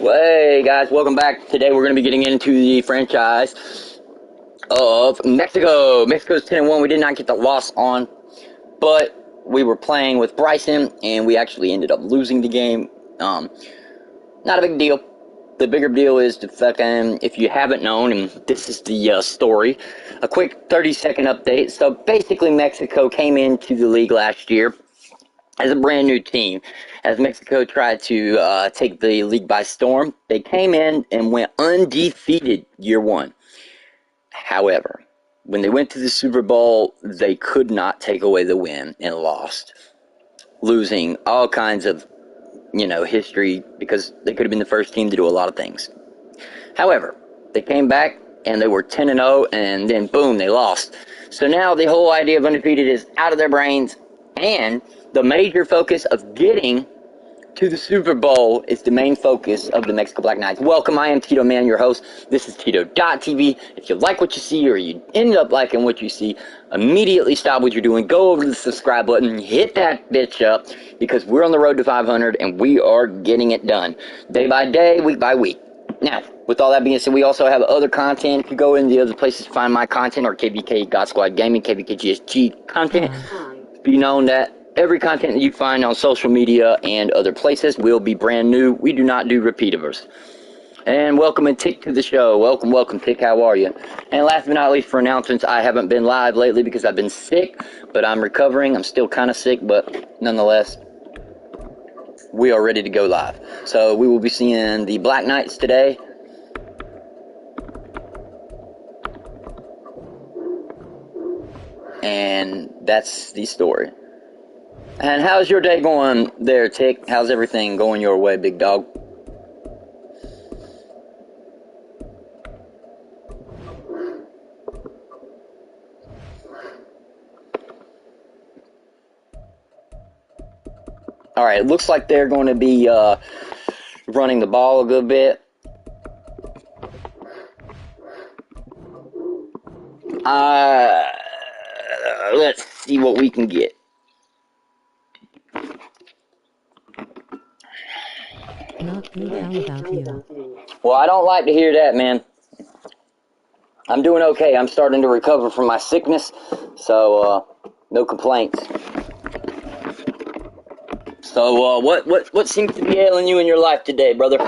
Well, hey guys, welcome back. Today we're going to be getting into the franchise of Mexico. Mexico's 10-1. We did not get the loss on, but we were playing with Bryson, and we actually ended up losing the game. Not a big deal. The bigger deal is the fucking, if you haven't known, and this is the story, a quick 30-second update. So basically, Mexico came into the league last year as a brand new team. As Mexico tried to take the league by storm, they came in and went undefeated year one. However, when they went to the Super Bowl, they could not take away the win and lost, losing all kinds of, history, because they could have been the first team to do a lot of things. However, they came back and they were 10-0, and then boom, they lost. So now the whole idea of undefeated is out of their brains, and the major focus of getting to the Super Bowl is the main focus of the Mexico Black Knights. Welcome, I am Tito, man, your host. This is Tito.tv. If you like what you see, or you end up liking what you see, immediately stop what you're doing. Go over to the subscribe button, hit that bitch up, because we're on the road to 500, and we are getting it done. Day by day, week by week. Now, with all that being said, we also have other content. If you go in the other places to find my content, or KvKGsG Gaming, KvKGsG content, be known that every content that you find on social media and other places will be brand new. We do not do repeaters. And welcome and Tick to the show. Welcome, Tick. How are you? And last but not least, for announcements, I haven't been live lately because I've been sick, but I'm recovering. I'm still kind of sick, but nonetheless, we are ready to go live. So we will be seeing the Black Knights today. And that's the story. And how's your day going there, Tick? How's everything going your way, big dog? Alright, it looks like they're going to be running the ball a good bit. Let's see what we can get. Not good. How about you? Well, I don't like to hear that, man. I'm doing okay. I'm starting to recover from my sickness, so no complaints. So what seems to be ailing you in your life today, brother?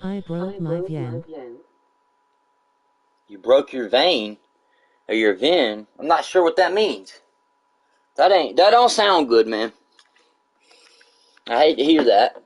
I broke my vein. You broke your vein? Or your vein? I'm not sure what that means. That don't sound good, man. I hate to hear that.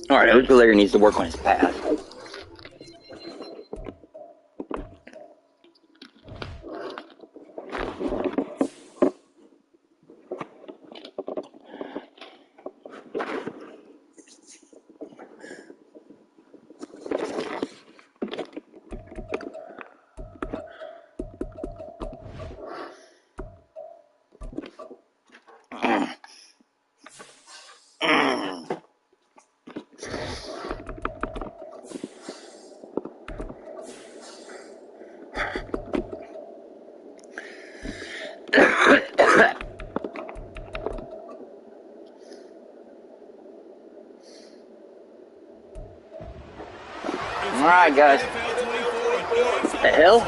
Alright, Ojalair needs to work on his path. Alright, guys. The hell?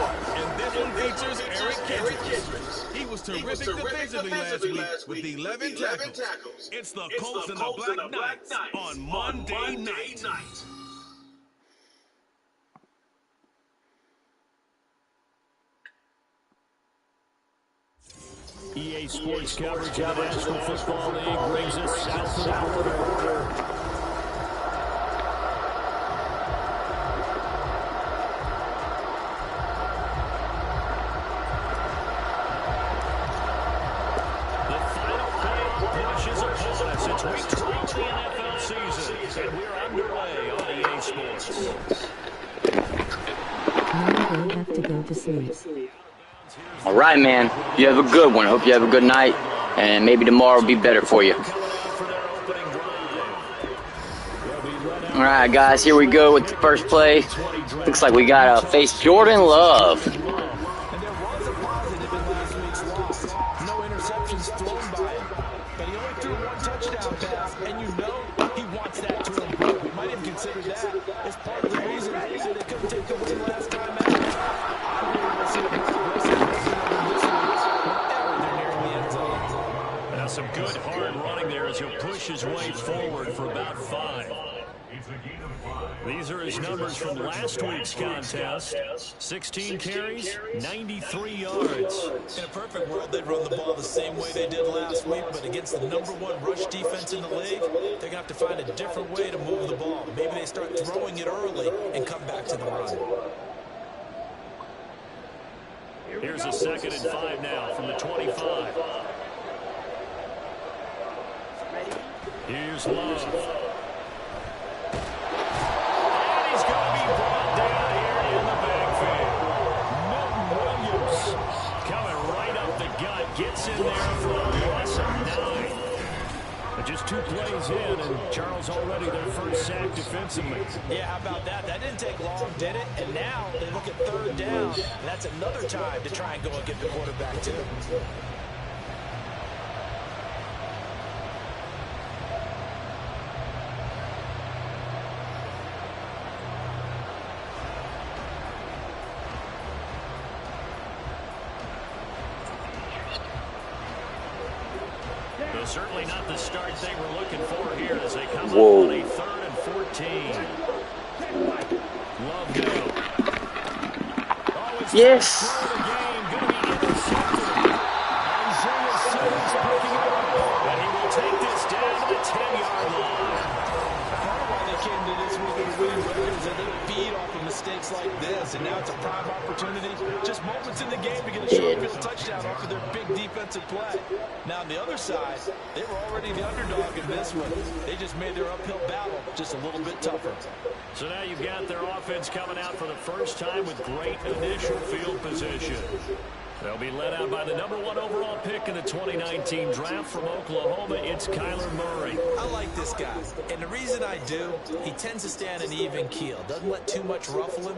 was terrific defensively last week with 11 tackles. It's the Colts and the Black Knights on Monday night. EA Sports coverage of the National Football League brings us south of the border. The final playoff push is upon us. It's week 12 of the NFL season, and we're underway on EA Sports. Now they have to go to sleep. All right, man. You have a good one. Hope you have a good night, and maybe tomorrow will be better for you. All right, guys. Here we go with the first play. Looks like we got to face Jordan Love. And there was a positive in last week's loss. No interceptions thrown by him. But he only threw one touchdown pass, and you know he wants that to improve. We might even consider that as part of the reason they couldn't take the win last time out. Now some good hard running there as he'll push his way forward for about 5. These are his numbers from last week's contest. 16 carries, 93 yards. In a perfect world, they'd run the ball the same way they did last week, but against the #1 rush defense in the league, they're going to have to find a different way to move the ball. Maybe they start throwing it early and come back to the run. Here's a 2nd and 5 now from the 25. Here's Love. And he's going to be brought down here in the backfield. Milton Williams coming right up the gut. Gets in there for a loss of 9. But just 2 plays in, and Charles already their first sack defensively. Yeah, how about that? That didn't take long, did it? And now they look at 3rd down, and that's another time to try and go and get the quarterback, too. But certainly not the start they were looking for here as they come Whoa. up on a 3rd and 14. Love go. Oh, Yes. through the game, going to be intercepted. Isaiah Simmons picking it up, and he will take this down to the 10-yard line. Part of why they came to this week with a winning record is that they feed off of mistakes like this, and now it's a prime opportunity. Just moments in the game to get a short field touchdown off of their big defensive play. Now, on the other side, they were already the underdog in this one. They just made their uphill battle just a little bit tougher. So now you've got their offense coming out for the first time with great initial field position. They'll be led out by the #1 overall pick in the 2019 draft from Oklahoma. It's Kyler Murray. I like this guy, and the reason I do, he tends to stay on an even keel. Doesn't let too much ruffle him.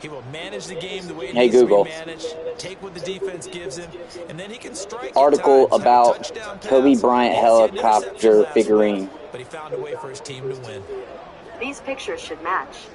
He will manage the game the way it needs Google. to be managed, take what the defense gives him, and then he can strike. Article at times, about touchdown pass, Kobe Bryant and see an interception helicopter last figurine. week, but he found a way for his team to win. These pictures should match.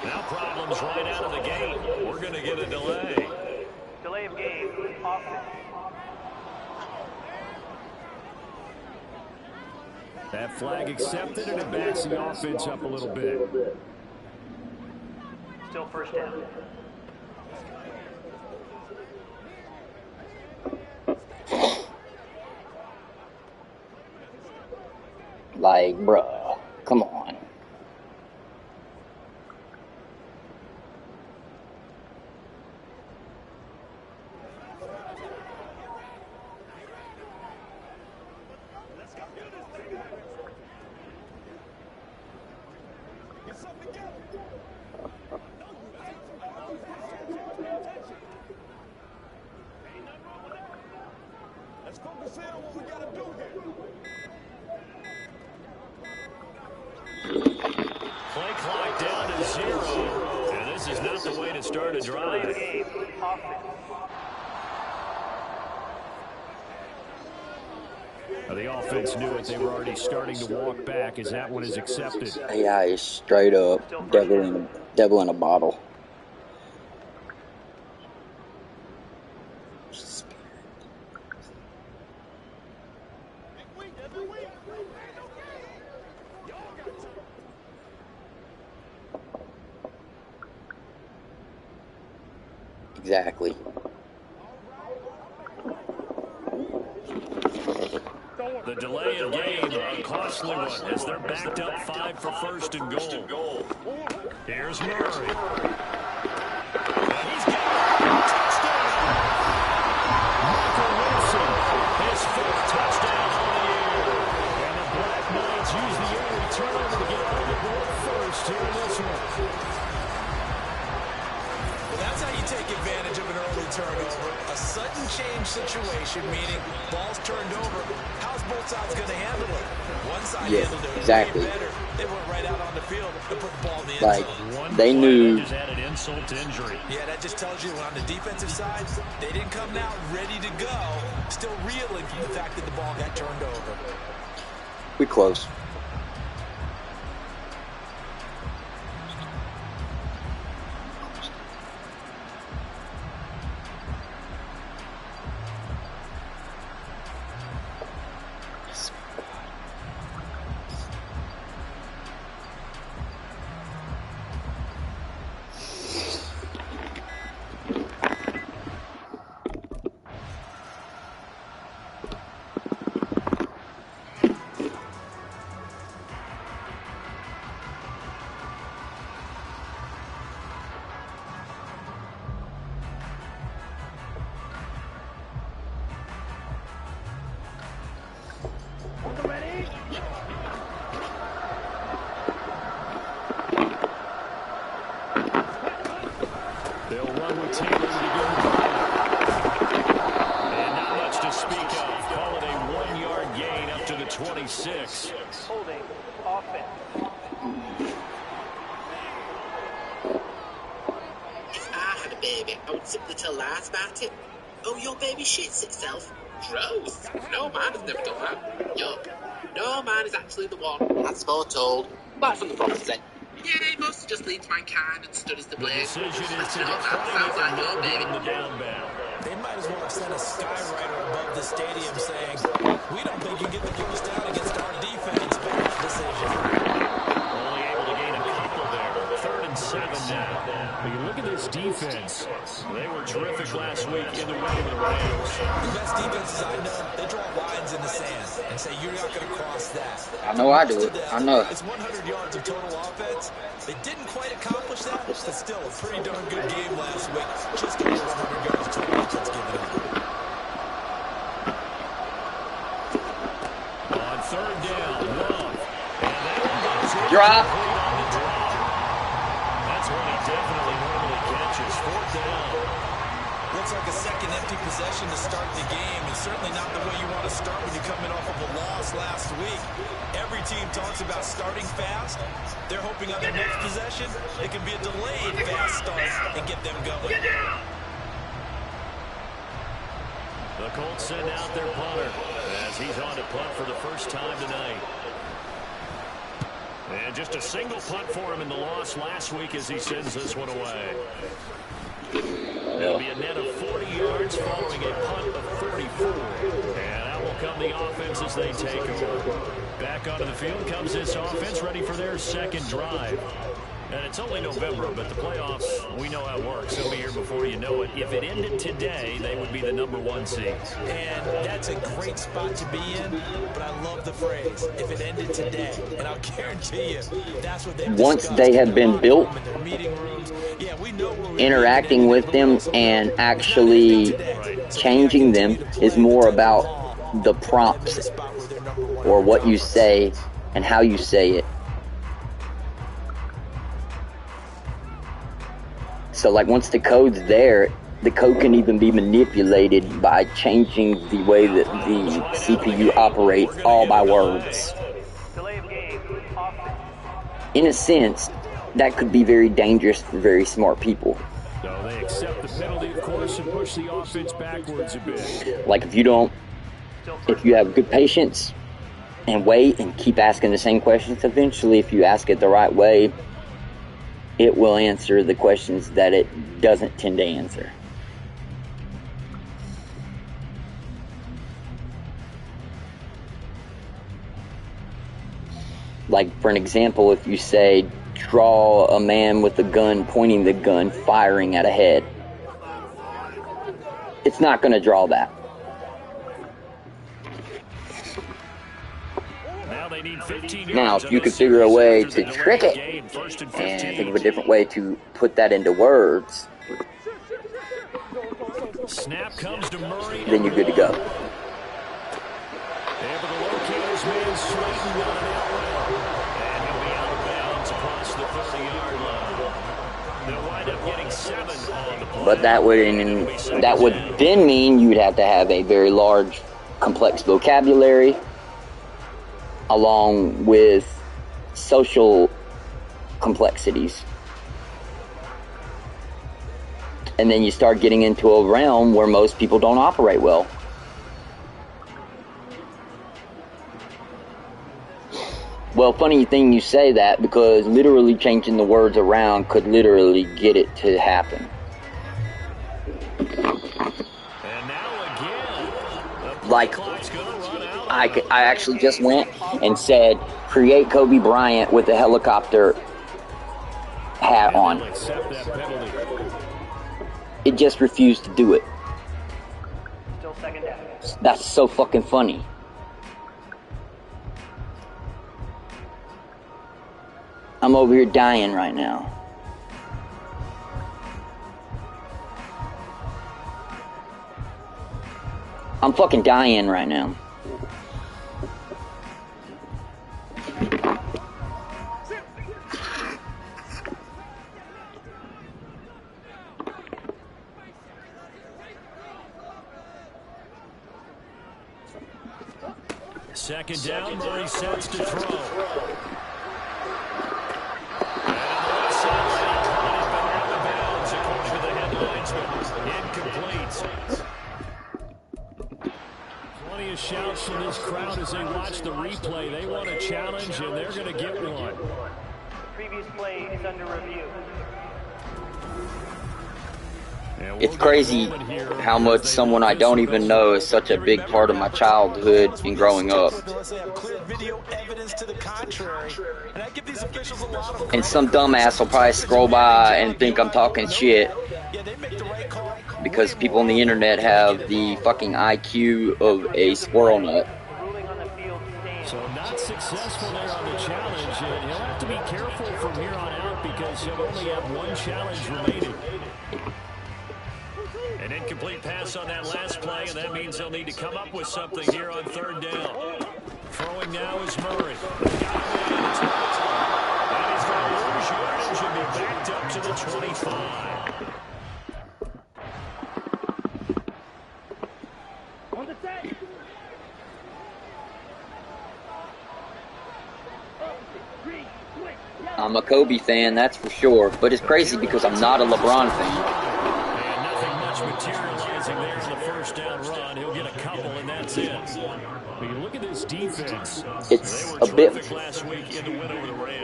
Now problems right out of the gate. We're going to get a delay. Delay of game, offense. That flag accepted, and it backs the offense up a little bit. Still 1st down. Like, bruh, come on. Let's focus in on what we got to do here. Play clock down to 0. This is not the way to start a Delay of drive. game. Offense. The offense knew it. They were already starting to walk back as that one is accepted. AI is straight up devil in a bottle. Exactly. The delay of game, a costly one, as they're backed up 5 for first and goal. Here's Murray. And he's got it. Touchdown. Michael Wilson, his 4th touchdown on the year. And the Black Knights use the early turnover to get on the board first here in this one. Well, that's how you take advantage of an early turnover. A sudden change situation, meaning ball's turned over. How's both sides going to handle it? One side handled it exactly. way better. They went right out on the field and put the ball in the end Like, zone. they knew. Just added insult to injury. Yeah, that just tells you on the defensive side, they didn't come out ready to go, still reeling from the fact that the ball got turned over. We close. They'll run with Tito to begin the drive. And not much to speak of. Call it a 1-yard gain up to the 26. Holding. Offense. If I had a baby, I would simply tell lies about it. Oh, your baby shits itself. Gross. No, mine has never done that. Yuck. No, mine is actually the one, as foretold, back from the prophecy. Yay, must just lead to mankind and studies the The blade. decision is to No, that decline sounds it like and your not baby. give the downbound. They might as well have sent a skywriter above the stadium saying, we don't think you get the first down against our defense. Bad decision. Only able to gain a couple there. 3rd and 7 now. But you look at this defense. They were terrific last week in the win over the Rams. The best defenses I know, they draw lines in the sand and say you're not going to cross that. I know I do it. I know. It's 100 yards of total offense. They didn't quite accomplish that, but still a pretty darn good game last week. Just over 100 yards of total offense given up. On 3rd down, Love. And that one goes in. Drop. Complete on the drop. That's one he definitely normally catches. 4th down. Looks like a second empty possession to start the game, and certainly not the way you want to start when you're coming off of a loss last week. Every team talks about starting fast. They're hoping on their next possession, it can be a delayed fast start and get them going. The Colts send out their punter as he's on to punt for the first time tonight. And just a single punt for him in the loss last week as he sends this one away. It'll be a net of 40 yards following a punt of 34. And that will come the offense as they take over. Back onto the field comes this offense, ready for their second drive. And it's only November, but the playoffs, we know how it works. They'll be here before you know it. If it ended today, they would be the #1 seed. And that's a great spot to be in, but I love the phrase, if it ended today. And I'll guarantee you, that's what they've Once discussed they in have their been locker built, room, in their meeting rooms. Yeah, we know we're interacting with them and actually changing them is more about the prompts or what you say and how you say it. So like once the code's there, the code can even be manipulated by changing the way that the CPU operates all by words. Delay of game. Offense. In a sense, that could be very dangerous for very smart people. So they accept the penalty, of course, and push the offense backwards a bit. Like, if you have good patience and wait and keep asking the same questions, eventually, if you ask it the right way, it will answer the questions that it doesn't tend to answer. Like, for an example, if you say, draw a man with a gun, pointing the gun, firing at a head, it's not going to draw that. Now, if you could figure a way to trick it and think of a different way to put that into words, Snap comes to Murray, then you're good to go. Able to locate his man Slayton on an outrun. And he'll be out of bounds across the 30-yard line. They'll wind up getting 7 on the play. But that would then mean you'd have to have a very large, complex vocabulary, along with social complexities. And then you start getting into a realm where most people don't operate well. Well, funny thing you say that, because literally changing the words around could literally get it to happen. And now again, Like, I actually just went and said, create Kobe Bryant with a helicopter hat on. It just refused to do it. Still second down. That's so fucking funny. I'm over here dying right now. I'm fucking dying right now. Second down, Murray sets to throw. Plenty of shouts from this crowd as they watch the replay. They want a challenge, and they're going to get one. The previous play is under review. It's crazy how much someone I don't even know is such a big part of my childhood and growing up. And some dumbass will probably scroll by and think I'm talking shit, because people on the internet have the fucking IQ of a squirrel nut. So not successful there on the challenge, and he'll have to be careful from here on out because he'll only have one challenge remaining. An incomplete pass on that last play, and that means they'll need to come up with something here on third down. Throwing now is Murray. And he's going to lose yardage and be backed up to the 25. I'm a Kobe fan, that's for sure, but it's crazy because I'm not a LeBron fan. Materializing there in the first down run. He'll get a couple, and that's it. But you look at this defense. It's a bit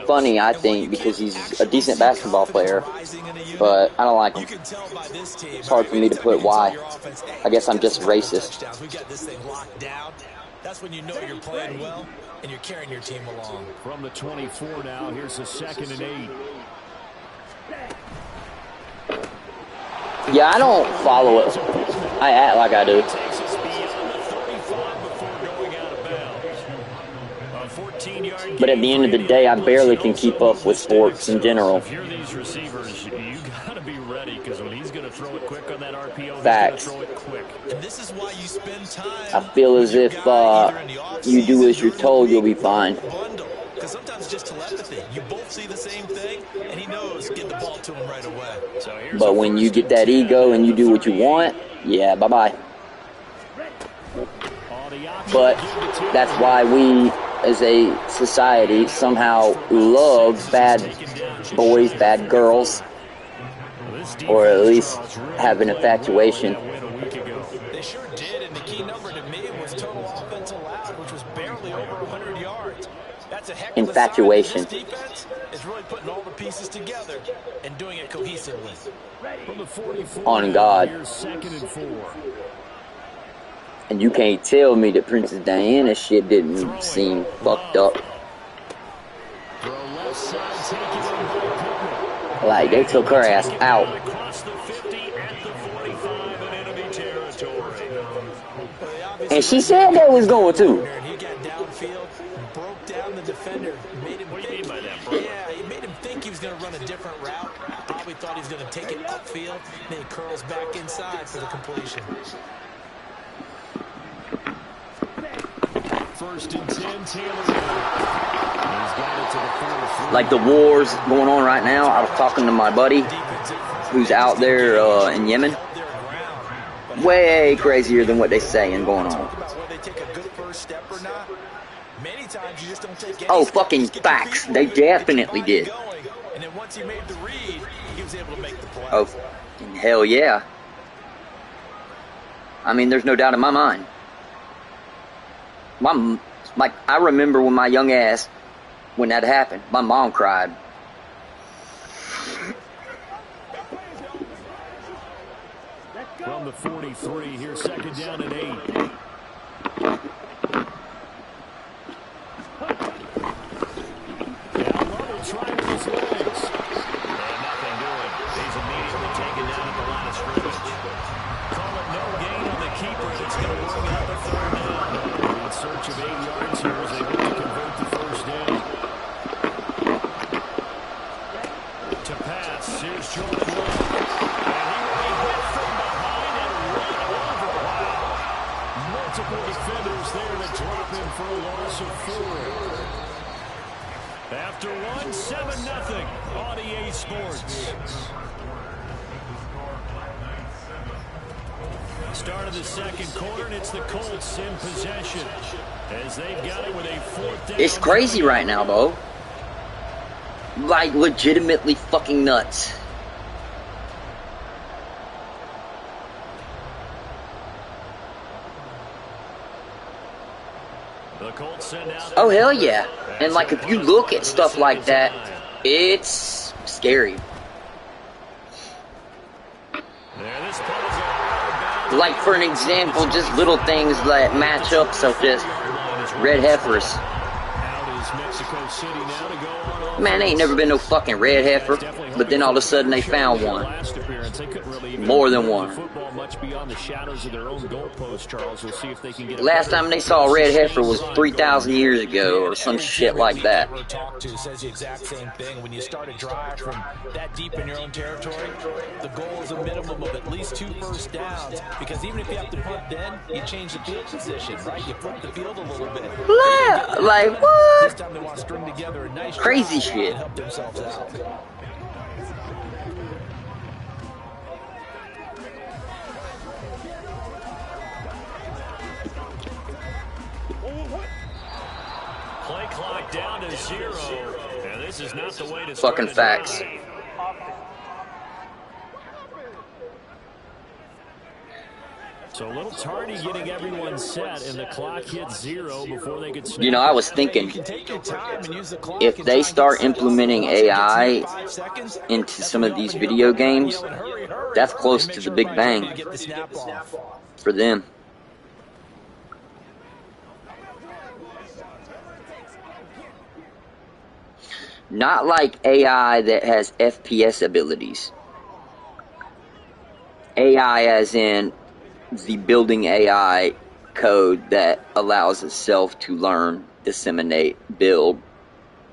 funny, I think, because he's a decent basketball player, but I don't like him. It's hard for me to put why. I guess I'm just racist. We got this thing locked down. That's when you know you're playing well and you're carrying your team along. From the 24 now, here's a 2nd and 8. Yeah, I don't follow it. I act like I do. But at the end of the day, I barely can keep up with sports in general. If you're these receivers, you got to be ready, because when he's going to throw it quick on that RPO, Facts. he's going to throw it quick. And this is why you spend time. I feel as if you do as you're told, you'll be fine. Because sometimes just telepathy. You both see the same thing, and he knows get the ball to him right away. But when you get that ego and you do what you want, yeah, bye-bye. But that's why we as a society, somehow love bad boys, bad girls, or at least have an infatuation. They sure did, and the key number to me was total offense allowed, which was barely over 100 yards. That's a heck of a sign that this defense is really putting all the pieces together and doing it cohesively. From the 44, on God. here's 2nd and 4. And you can't tell me that Princess Diana shit didn't seem fucked up. Throw left side, taken in by Like, they took her ass out. across the 50 at the 45 in enemy territory. And she said that was going to. He got downfield, broke down the defender, made him think. Yeah, he made him think he was going to run a different route. Probably thought he was going to take it upfield. Then he curls back inside for the completion. 1st and 10, Taylor. He's got it to the 43. Like the wars going on right now. I was talking to my buddy who's out there in Yemen. Way crazier than what they say and going on. Oh, fucking facts. They definitely did. Oh, hell yeah. I mean, there's no doubt in my mind. Like, I remember when my young ass, when that happened, my mom cried. From the 43, here's 2nd down and 8. Down level, trying with his legs. And nothing doing. He's immediately taken down at the line of scrimmage. Call it no gain on the keeper, and it's going to bring up a 3rd down. In search of 8 yards here as they look to convert the 1st down. To pass, here's Jordan Love. Multiple defenders there to drop him for a loss of 4. After one, 7-0 on EA Sports. Start of the 2nd quarter, and it's the Colts in possession as they've got it with a 4th down. It's crazy right now, though. Like, legitimately fucking nuts. Oh, hell yeah. And, like, if you look at stuff like that, it's scary. Like, for an example, just little things that match up, such as red heifers. Man, ain't never been no fucking red heifer, but then all of a sudden they found one. More than one. Last time they saw a red heifer was 3,000 years ago or some shit like that. Says the exact same thing. When you start a drive from that deep in your own territory, the goal is a minimum of at least 2 first downs, because even if you have to punt, then you change the field position, right? You flip the field a little bit. Like, what? This time they want to string together a nice crazy drive shit. and help themselves out. Play clock down to 0, and this is not the way to fucking facts. So a little tardy getting everyone set, and the clock hits 0 before they could snap. You know, I was thinking, if they start implementing AI into some of these video games, that's close to the Big Bang for them. Not like AI that has FPS abilities. AI as in the building AI code that allows itself to learn, disseminate, build,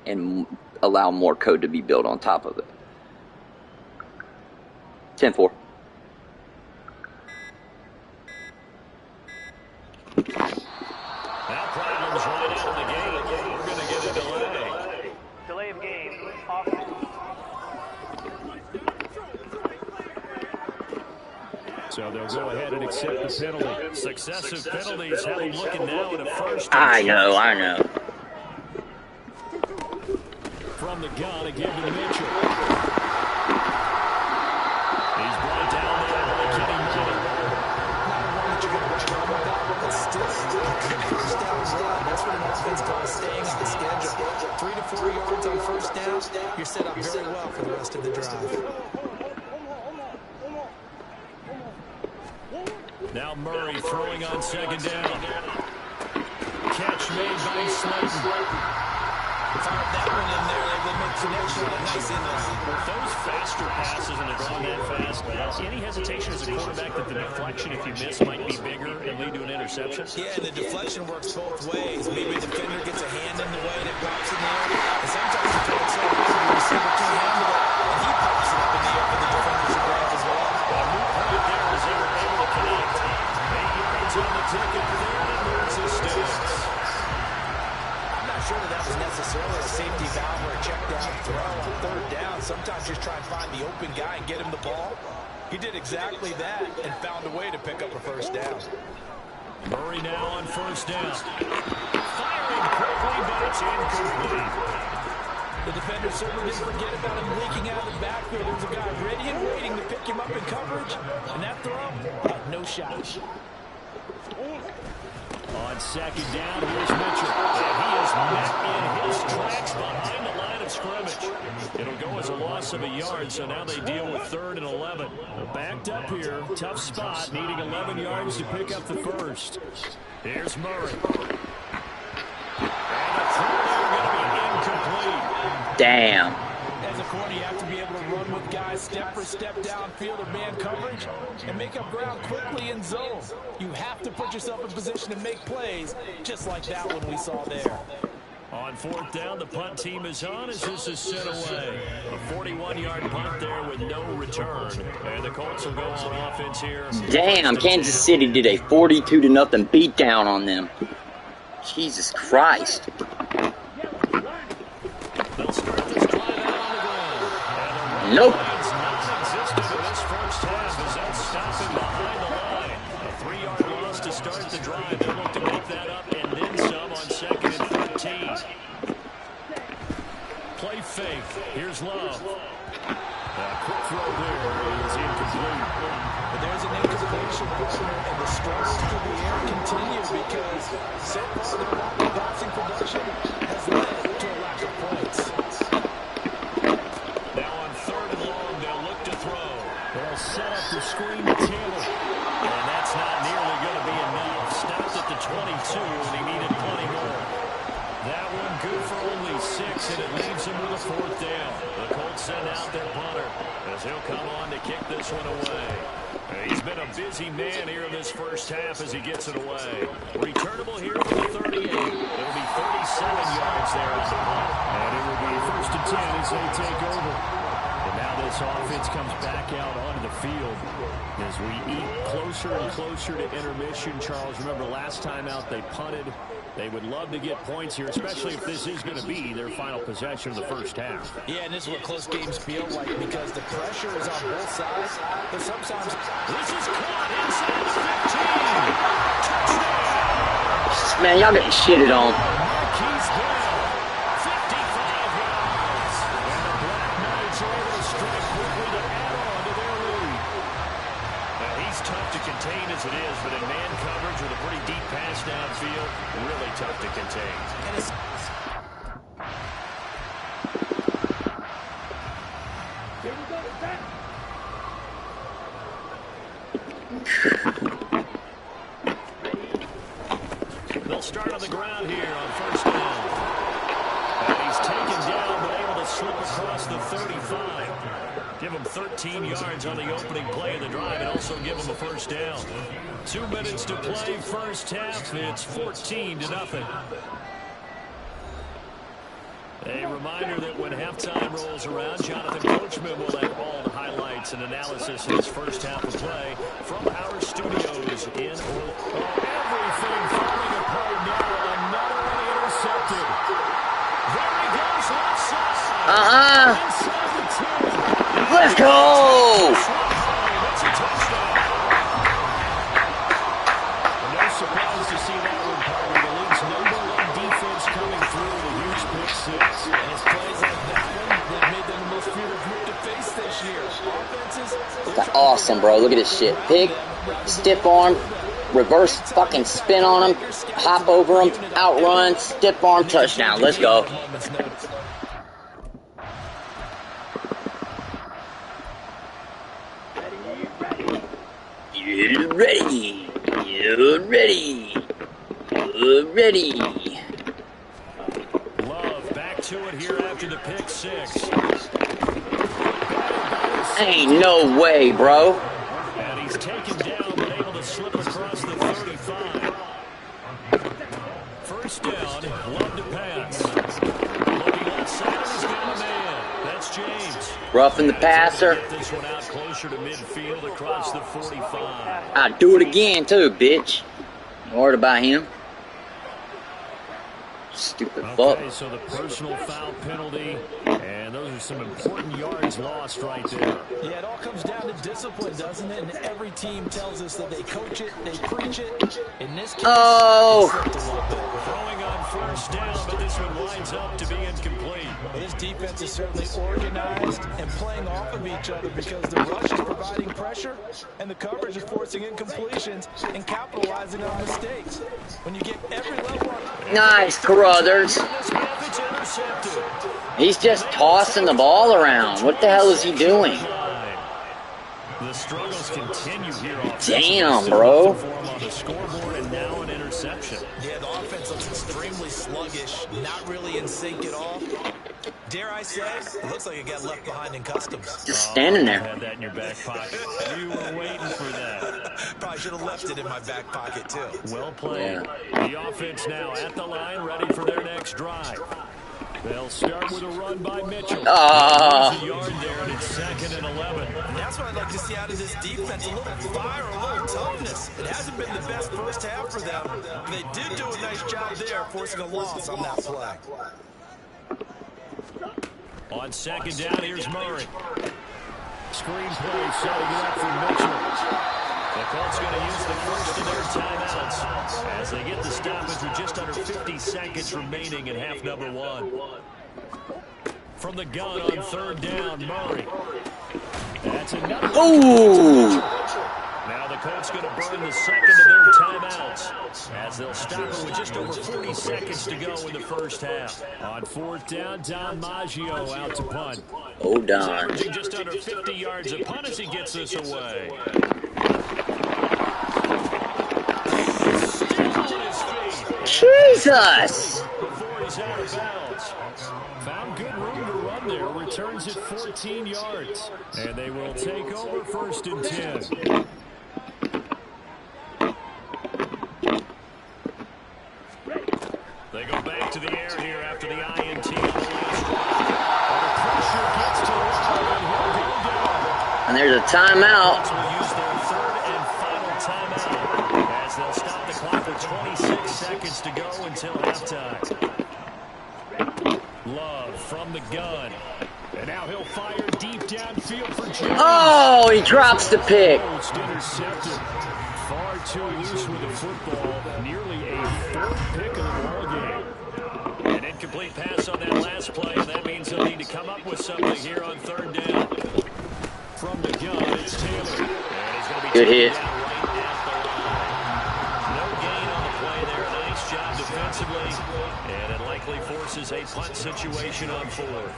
and allow more code to be built on top of it. 10-4. Now problems right out of the gate. We're going to get a delay. Delay of game. Offense. So they'll go ahead and accept the penalty. Successive penalties have them looking now at a first. I know. from the gun and give to Mitchell. He's brought down there by Kenny Miller. Not one that you're going to run about, but still a first down run. That's what an offense calls staying on the schedule. 3 to 4 yards on first down. You're set up very well for the rest of the drive. Now Murray throwing on second down. Catch made by Slayton. Fired that one in there. They will make connection. A nice inround. With those faster passes and they're going that fast, any hesitation as a quarterback that the deflection, if you miss, might be bigger and lead to an interception? Yeah, and the deflection works both ways. Maybe the defender gets a hand in the way and it pops in the air. And sometimes you throw it so high the receiver can't handle it, and he pops it up in the air for the defender to grab as well. A move right there as they were able to connect. 8 yards on the ticket there, and moves his sticks. I'm not sure that was necessarily a safety valve or a check down throw on third down. Sometimes just try and find the open guy and get him the ball. He did exactly that and found a way to pick up a first down. Murray now on first down. Firing quickly, but it's incomplete. The defender certainly didn't forget about him leaking out of the backfield. There was a guy ready and waiting to pick him up in coverage, and that throw had no shot. On second down, here's Mitchell. And he is met in his tracks behind the line of scrimmage. It'll go as a loss of a yard, so now they deal with 3rd and 11. Backed up here, tough spot, needing 11 yards to pick up the first. Here's Murray. And the throw there going to be incomplete. Damn. As a corner, you have to be able to run with guys step for step downfield of man coverage and make up ground quickly in zone. You have to put yourself in position to make plays, just like that one we saw there. On 4th down, the punt team is on as this is sent away. A 41-yard punt there with no return. And the Colts will go on offense here. Damn, Kansas City did a 42-0 beatdown on them. Jesus Christ. They'll start this drive out on the ground. And the Nope. Lions non-existent in this first half as they'll stop him behind the line. A 3-yard loss to start the drive. They'll look to make that up and then some on 2nd and 13. Play fake. Here's Love. Quick throw there is incomplete. But there's an incompletion, and the struggles through the air continue because so far their lack of passing production has led to a lack of points. Now on 3rd and long, they'll look to throw. They'll set up the screen to Taylor. And that's not nearly going to be enough. Stopped at the 22, and he needed plenty more. That one good for only 6, and it leaves him with a 4th down. The Colts send out their punter as he'll come on to kick this one away. He's been a busy man here in this first half as he gets it away. Returnable here for the 38. It'll be 37 yards there on the punt. And it will be 1st and 10 as they take over. And now this offense comes back out onto the field as we eat closer and closer to intermission. Charles, remember last time out they punted. They would love to get points here, especially if this is going to be their final possession of the first half. Yeah, and this is what close games feel like because the pressure is on both sides, but sometimes This is caught inside the 15. Touchdown! Man, y'all getting shitted on. Marquise Brown, 55 yards. And the Black Knights are able to strike quickly to add on to their lead. Now, he's tough to contain as it is, but in man coverage with a pretty deep pass downfield, really tough to contain. and it's They'll start on the ground here on 1st down. And he's taken down, but able to slip across the 35. Give him 13 yards on the opening play of the drive and also give him a 1st down. 2 minutes to play first half. It's 14-0. A reminder that when halftime rolls around, Jonathan Coachman will have all the highlights and analysis in his first half of play from our studios in Orlando. Everything falling apart now. Another one intercepted. There he goes, left side. Inside the 10. Let's go! That's a touchdown. No surprise to see that one, partner. The league's #1 defense coming through. The huge pick six. And it's plays like that one that made them the most feared group to face this year. Offenses, That's awesome, bro. Look at this shit. Pick, stiff arm, reverse fucking spin on him, hop over him, outrun, stiff arm, touchdown. Let's go. You're ready. You're ready. You're ready. Love back to it here after the pick six. Ain't no way, bro. And he's taken down, but able to slip across the 35. First down, Love to pass. Looking outside, he's got a man. That's James. Roughing the passer. Get this one out closer to midfield across the 45. I'll do it again, too, bitch. Worried about him. Stupid fuck. Okay, so the personal foul penalty, and those are some important yards lost right there. Yeah, it all comes down to discipline, doesn't it? And every team tells us that they coach it, they preach it. In this case, Oh! Throwing on first down, but this one winds up to be incomplete. His defense is certainly organized and playing off of each other because the rush is providing pressure and the coverage is forcing incompletions and capitalizing on mistakes. When you get every level on... Nice, Carruthers. He's just tossing the ball around. What the hell is he doing? The struggles continue here. Damn, bro. On the scoreboard and now an interception. Yeah, the offense looks extremely sluggish, not really in sync at all. Dare I say, it looks like it got left behind in customs. Just standing You there. had that in your back pocket. You were waiting for that. Probably should have left it in my back pocket, too. Well played. The offense now at the line, ready for their next drive. They'll start with a run by Mitchell. Oh. There's a yard there, and it's 2nd and 11. And that's what I'd like to see out of this defense, a little fire, a little toughness. It hasn't been the best first half for them. They did do a nice job there, forcing a loss on that play. On 2nd down, here's Murray. Screen play setting it up for Mitchell. The Colts going to use the first of their timeouts as they get the stoppage with just under 50 seconds remaining in half number 1. From the gun on 3rd down, Murray. That's another. Ooh! Now the Colts going to burn the second of their timeouts as they'll stop it with just over 40 seconds to go in the first half. On 4th down, Don Maggio out to punt. Oh, He's Don. averaging just under 50 yards a punt as he gets this away. Still on his feet. Jesus! Before he's out of bounds. Found good room to run there. Returns at 14 yards. And they will take over 1st and 10. They go back to the air here after the INT on the last drive. The pressure gets to Love, and he'll go down. And there's a timeout. Will use their 3rd and final timeout as they'll stop the clock with 26 seconds to go until halftime. Love from the gun. And now he'll fire deep downfield for James. Oh, he drops the pick. It's intercepted. Far too loose with the football. Nearly a 4th pick of the ball game. An incomplete pass on that last play, and that means he'll need to come up with something here on 3rd down. From the gun, it's Taylor. And he's going to be Good hit. taken down right at the line. No gain on the play there. Nice job defensively. And it likely forces a punt situation on 4th.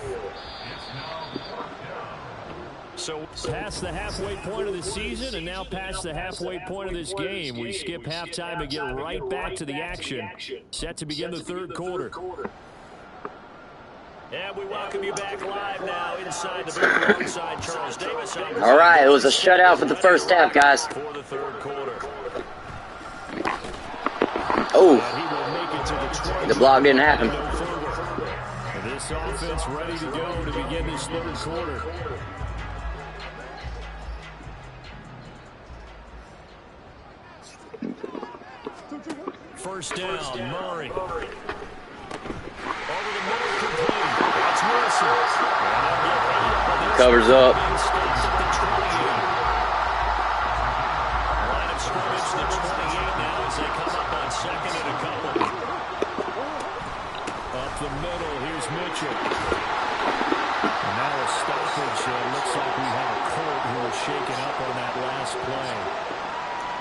So past the halfway point of the season and now past the halfway point of this game, we skip halftime and get right back to the action. Set to begin the 3rd quarter. And we welcome you back live now inside the booth alongside Charles Davis. All right, it was a shutout for the first half, guys. For the 3rd quarter. Oh, He will make it to the 20. the block didn't happen. This offense ready to go to begin this 3rd quarter. First down, Murray. Over the middle, complete. That's Wilson. Covers up. Line of scrimmage, the 28 now as they come up on 2nd and a couple. Up the middle. Here's Mitchell. And now a stoppage. Looks like we have a court who is shaken up on that last play.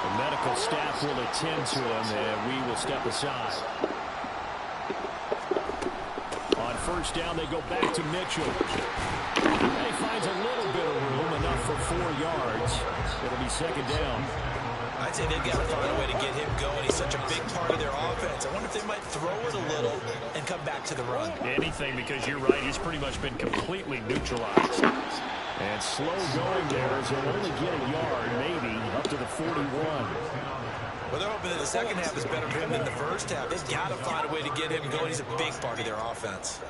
The medical staff will attend to him, and we will step aside. On first down, they go back to Mitchell. And he finds a little bit of room, enough for 4 yards. It'll be second down. I'd say they've got to find a way to get him going. He's such a big part of their offense. I wonder if they might throw it a little and come back to the run. Anything, because you're right, he's pretty much been completely neutralized. And slow going there as he'll only get a yard, maybe, up to the 41. Well, they're hoping that the second half is better for him than the first half. They've got to find a way to get him going. He's a big part of their offense.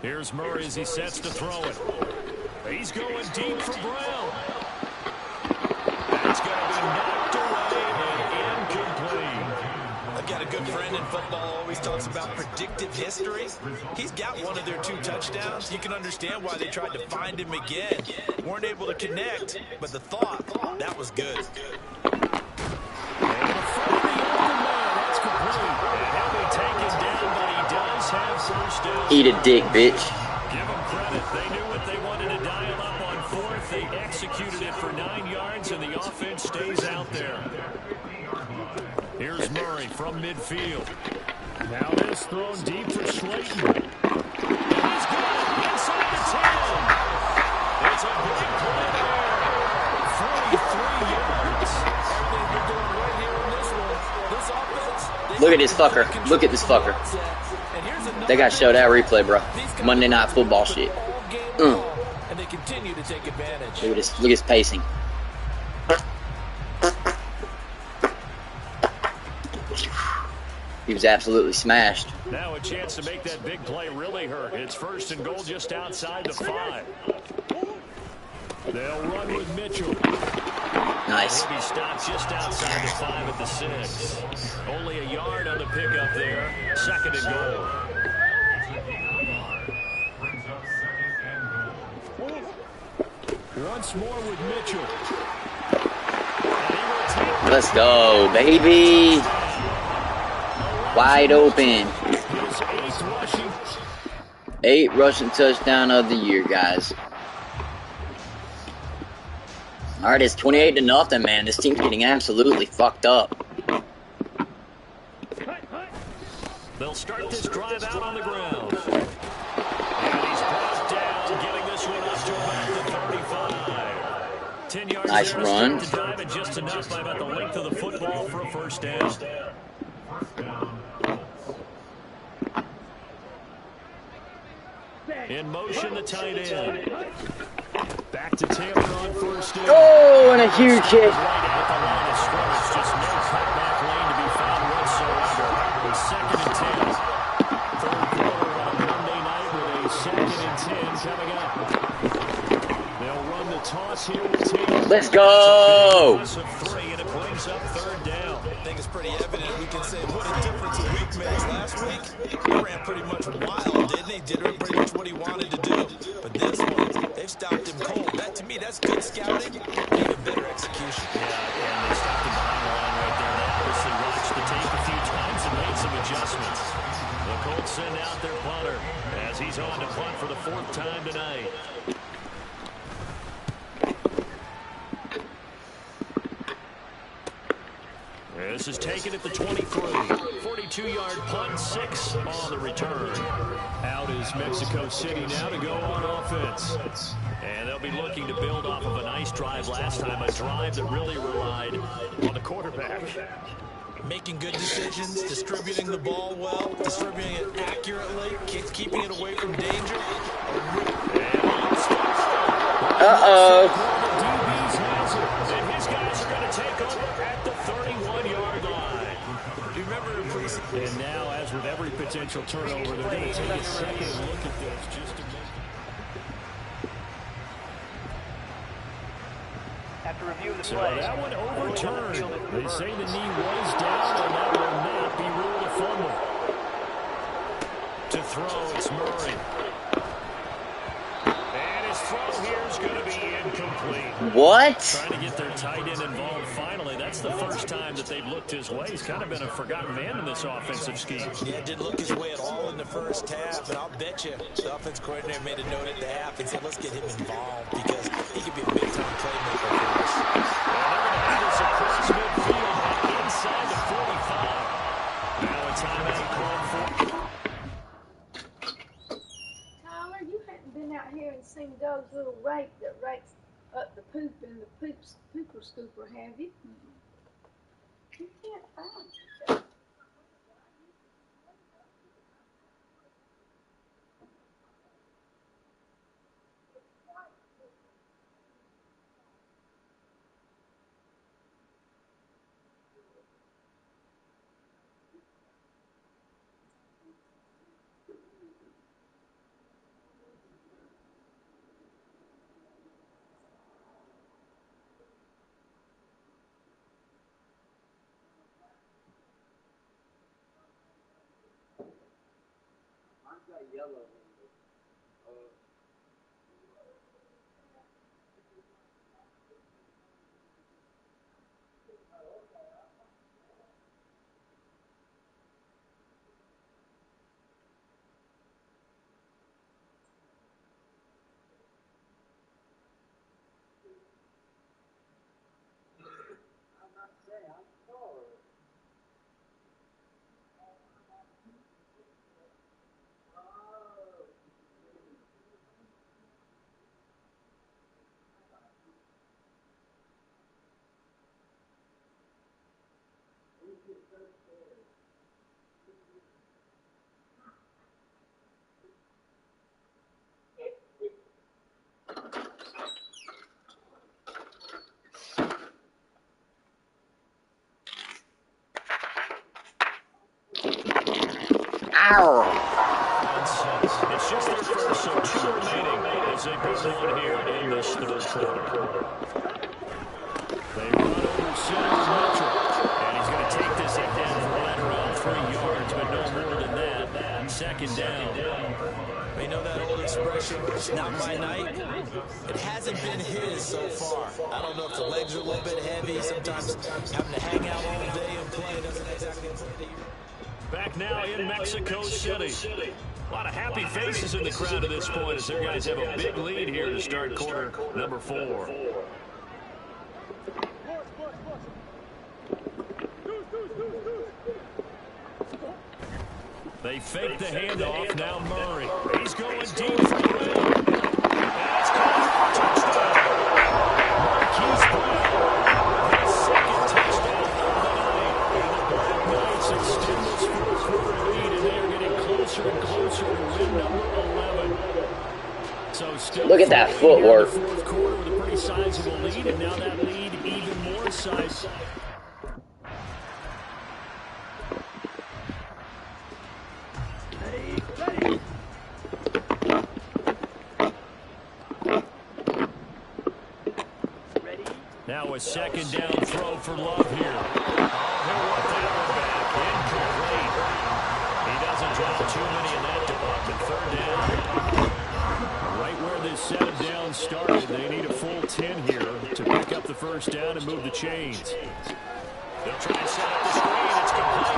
Here's Murray as he sets to throw it. He's going deep for Brown. That's going to be knocked away and incomplete. I've got a good friend in football, always talks about predictive history. He's got one of their 2 touchdowns. You can understand why they tried to find him again. Weren't able to connect, but the thought, that was good. Eat a dick, bitch. Give them credit. They knew what they wanted to dial up on 4th. They executed it for 9 yards, and the offense stays out there. Here's Murray from midfield. Now this thrown deep for Slayton. And he's got it inside the 10. It's a big play there. 43 yards. Everything they're doing right here in this one. This offense. Look at this fucker. Look at this fucker. They got to show that replay, bro. Monday Night Football shit. And they continue to take advantage. Look at this. Look at his pacing. He was absolutely smashed. Now a chance to make that big play really hurt. It's first and goal just outside the 5. They'll run with Mitchell. Nice. He'll be stopped just outside the 5 at the 6. Only a yard on the pickup there. Second and goal. Once more with Mitchell. Let's go, baby. Wide open. 8th rushing touchdown of the year, guys. All right, it's 28-0, man. This team's getting absolutely fucked up. They'll start this drive out on the ground. And he's brought down, getting this one up to about the 35. 10 yards nice there run. To drive it just enough by about the length of the football for a first down. In motion, the tight end. Back to Taylor on first down. Oh, and a huge hit. Right at the line of scrimmage. Just no cutback lane to be found whatsoever. With 2nd and 10. Third quarter on a Monday night with a 2nd and 10 coming up. They'll run the toss here with Taylor. Let's go. Toss of 3, and it brings up third down. I think it's pretty evident. We can say what a difference a week makes. Last week, he ran pretty much wild, didn't he? Did pretty much what he wanted to do. But this one, they've stopped him cold. That, to me, that's good scouting. Even better execution. Yeah, and they stopped him behind the line right there. They obviously watched the tape a few times and made some adjustments. The Colts send out their punter as he's on to punt for the 4th time tonight. This is taken at the 23. 42-yard punt, 6 on the return. Out is Mexico City now to go on offense. And they'll be looking to build off of a nice drive last time, a drive that really relied on the quarterback. Making good decisions, distributing the ball well, distributing it accurately, keeping it away from danger. Uh-oh. And his guys are going to take over at the 31-yard line. And now, as with every potential turnover, they're going to take a second look at this just to make... After review of the So play, that one overturned. They say the knee was down, and that will not be ruled a fumble. To throw, it's Murray. And his throw here is going to be incomplete. What? Trying to get their tight end involved finally. That's the first time that they've looked his way. He's kind of been a forgotten man in this offensive scheme. Yeah, didn't look his way at all in the first half, and I'll bet you the offense coordinator made a note at the half and said, let's get him involved because he could be a big-time playmaker for us. And they're going to have this across midfield inside the 45. Now a timeout called for. Tyler, you hadn't been out here and seen Doug's little rake that rakes up the poop in the pooper scooper, have you? You can't find it. Ow! It's just their first, so 2 remaining as they put one here in this third quarter. They run over center Mitchell, and he's going to take this ahead for right around 3 yards, but no more than that. Second down. You know that old expression, it's not my night? It hasn't been his so far. I don't know if the legs are a little bit heavy. Sometimes having to hang out all day and play doesn't exactly play. Back now in Mexico City. A lot of happy faces in the crowd at this point as their guys have a big lead here to start quarter number 4. They fake the handoff. Now Murray. He's going deep for the win. And it's caught for a touchdown. Marquise Brown with his second touchdown of the night. And the Black Knights extend this fourth-quarter lead, and they are getting closer and closer to win number 11. So still Look at that footwork. in the fourth quarter with a pretty sizable lead, and now that lead even more sizable. Now a second down throw for Love here. He'll work that one back. Incomplete. He doesn't drop too many in that department. Third down. Right where this set down started, they need a full 10 here to pick up the first down and move the chains. They'll try and set up the screen. It's complete.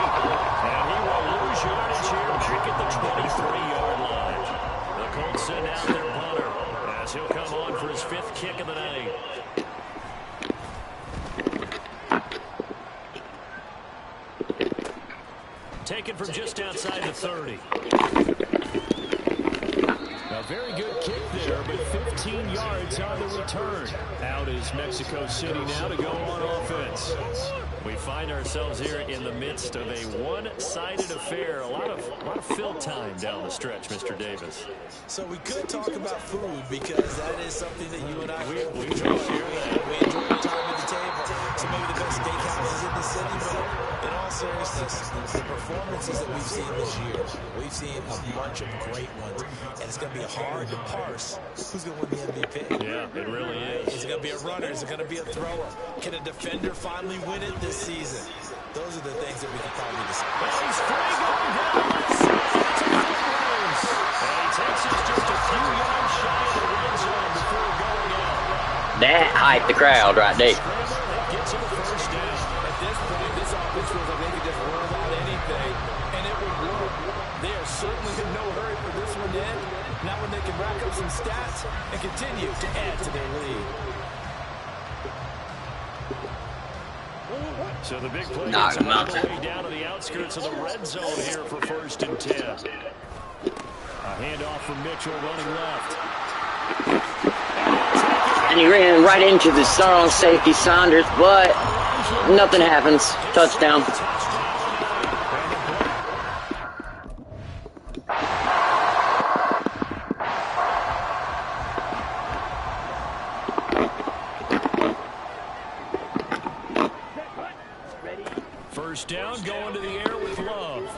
And he will lose yardage here back at the 23-yard line. The Colts send out their punter as he'll come on for his 5th kick of the night. Taken from just outside the 30. A very good kick there, but 15 yards on the return. Out is Mexico City now to go on offense. We find ourselves here in the midst of a one-sided affair. A lot of fill time down the stretch, Mr. Davis. So we could talk about food because that is something that you and I we enjoy. share We enjoy the time at the table. So maybe the best steakhouses in the city, but in all seriousness, the performances that we've seen this year, we've seen a bunch of great ones, and it's going to be hard to parse who's going to win the MVP. Yeah, it really is. Is it going to be a runner? Is it going to be a thrower? Can a defender finally win it this season? Those are the things that we can probably decide. He's free going down left side. It's a foot race. And he takes us just a few yards shy of the red zone hype the crowd right there. Gets him a first down. At this point, this offense feels like they could just roll out anything, and it would work. They are certainly in no hurry for this one to end. Not when they can rack up some stats and continue to add to their lead. So the big play Knock is him all out. the way down to the outskirts of the red zone here for 1st and 10. A handoff from Mitchell running left. And he ran right into the strong safety Saunders, but nothing happens. Touchdown. First down, going to the air with Love.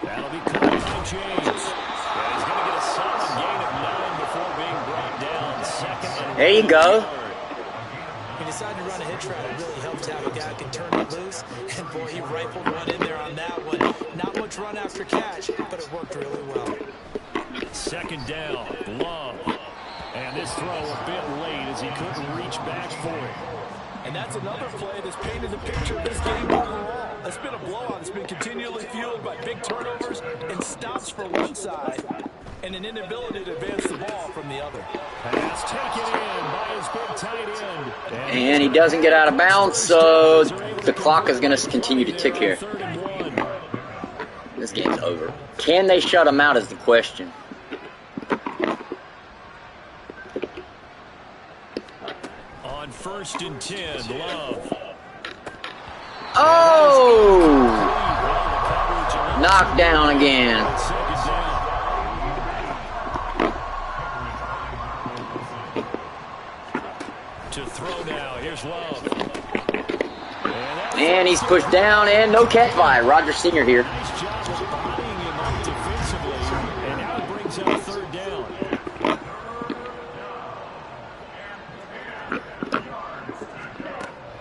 That'll be caught by James. And he's going to get a solid gain of 9 before being brought down. 2nd and There you go. He decided to run a hitch route. It really helps to have a guy who can turn it loose. And boy, he rifled one in there on that one. Not much run after catch, but it worked really well. 2nd down, Love. And this throw a bit late as he couldn't reach back for it. And that's another play that's painted the picture of this game overall. It's been a blowout. It's been continually fueled by big turnovers and stops for one side and an inability to advance the ball from the other. Pass taken in by his big tight end. And he doesn't get out of bounds, so the clock is going to continue to tick here. This game's over. Can they shut him out is the question. On 1st and 10, Love. Oh! Knocked down again. To throw now, here's Love. And he's pushed down, and no catch by Roger Sr. here. Nice job of bodying him up defensively, and now it brings up 3rd down.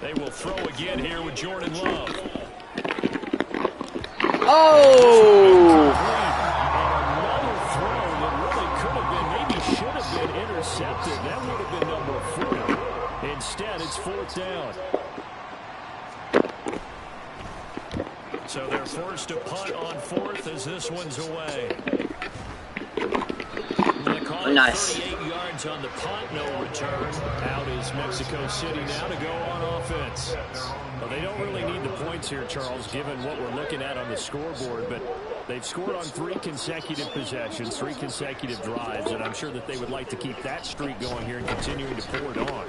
They will throw again here with Jordan Love. Oh! Another throw that really could have been, maybe should have been intercepted. That would have been number 4. Instead, it's 4th down. So they're forced to punt on 4th as this one's away. Nice. 38 yards on the punt, no return. Out is Mexico City now to go on offense. Well, they don't really need the points here, Charles, given what we're looking at on the scoreboard, but they've scored on 3 consecutive possessions, 3 consecutive drives, and I'm sure that they would like to keep that streak going here and continuing to pour it on.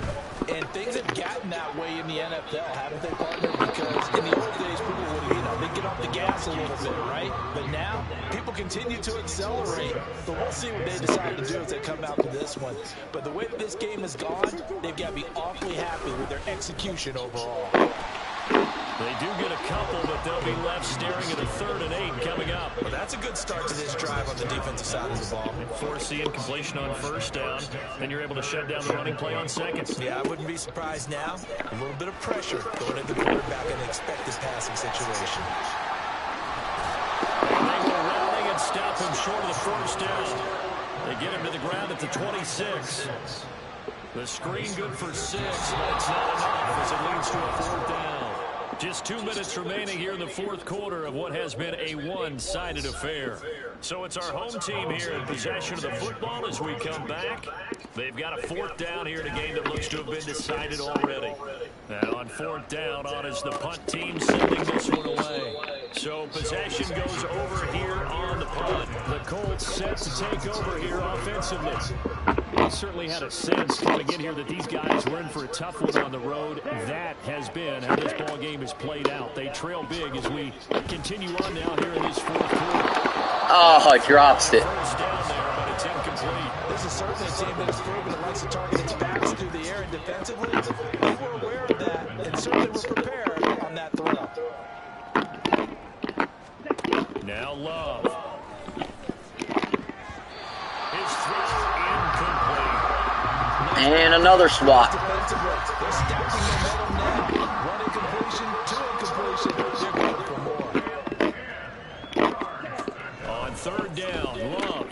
And things have gotten that way in the NFL, haven't they, partner? Because in the old days, people would, they'd get off the gas a little bit, right? But now, people continue to accelerate. But we'll see what they decide to do as they come out to this one. But the way that this game has gone, they've got to be awfully happy with their execution overall. They do get a couple, but they'll be left staring at a 3rd and 8 coming up. Well, that's a good start to this drive on the defensive side of the ball. Force the incompletion on 1st down, then you're able to shut down the running play on 2nd. Yeah, I wouldn't be surprised now. A little bit of pressure going at the quarterback in an expected passing situation. And they were rolling and stop him short of the 1st down. They get him to the ground at the 26. The screen good for 6, but it's not enough as it leads to a 4th down. Just 2 minutes remaining here in the 4th quarter of what has been a one-sided affair. So it's our home team here in possession of the football as we come back. They've got a 4th down here in a game that looks to have been decided already. And on 4th down, on is the punt team sending this one away. So possession goes over here on the punt. The Colts set to take over here offensively. They certainly had a sense coming in here that these guys were in for a tough one on the road. That has been how this ball game is played out. They trail big as we continue on now here in this 4th quarter. Oh, it drops it. First down there, but it's incomplete. This is certainly a team that has proven it likes to target its backs through the air and defensively. They were aware of that and certainly were prepared on that throw. Now Love. His throw incomplete. And another swat. Defensively, they're stacking momentum now. One incompletion, 2 incompletion. They're going for more. On 3rd down, Love.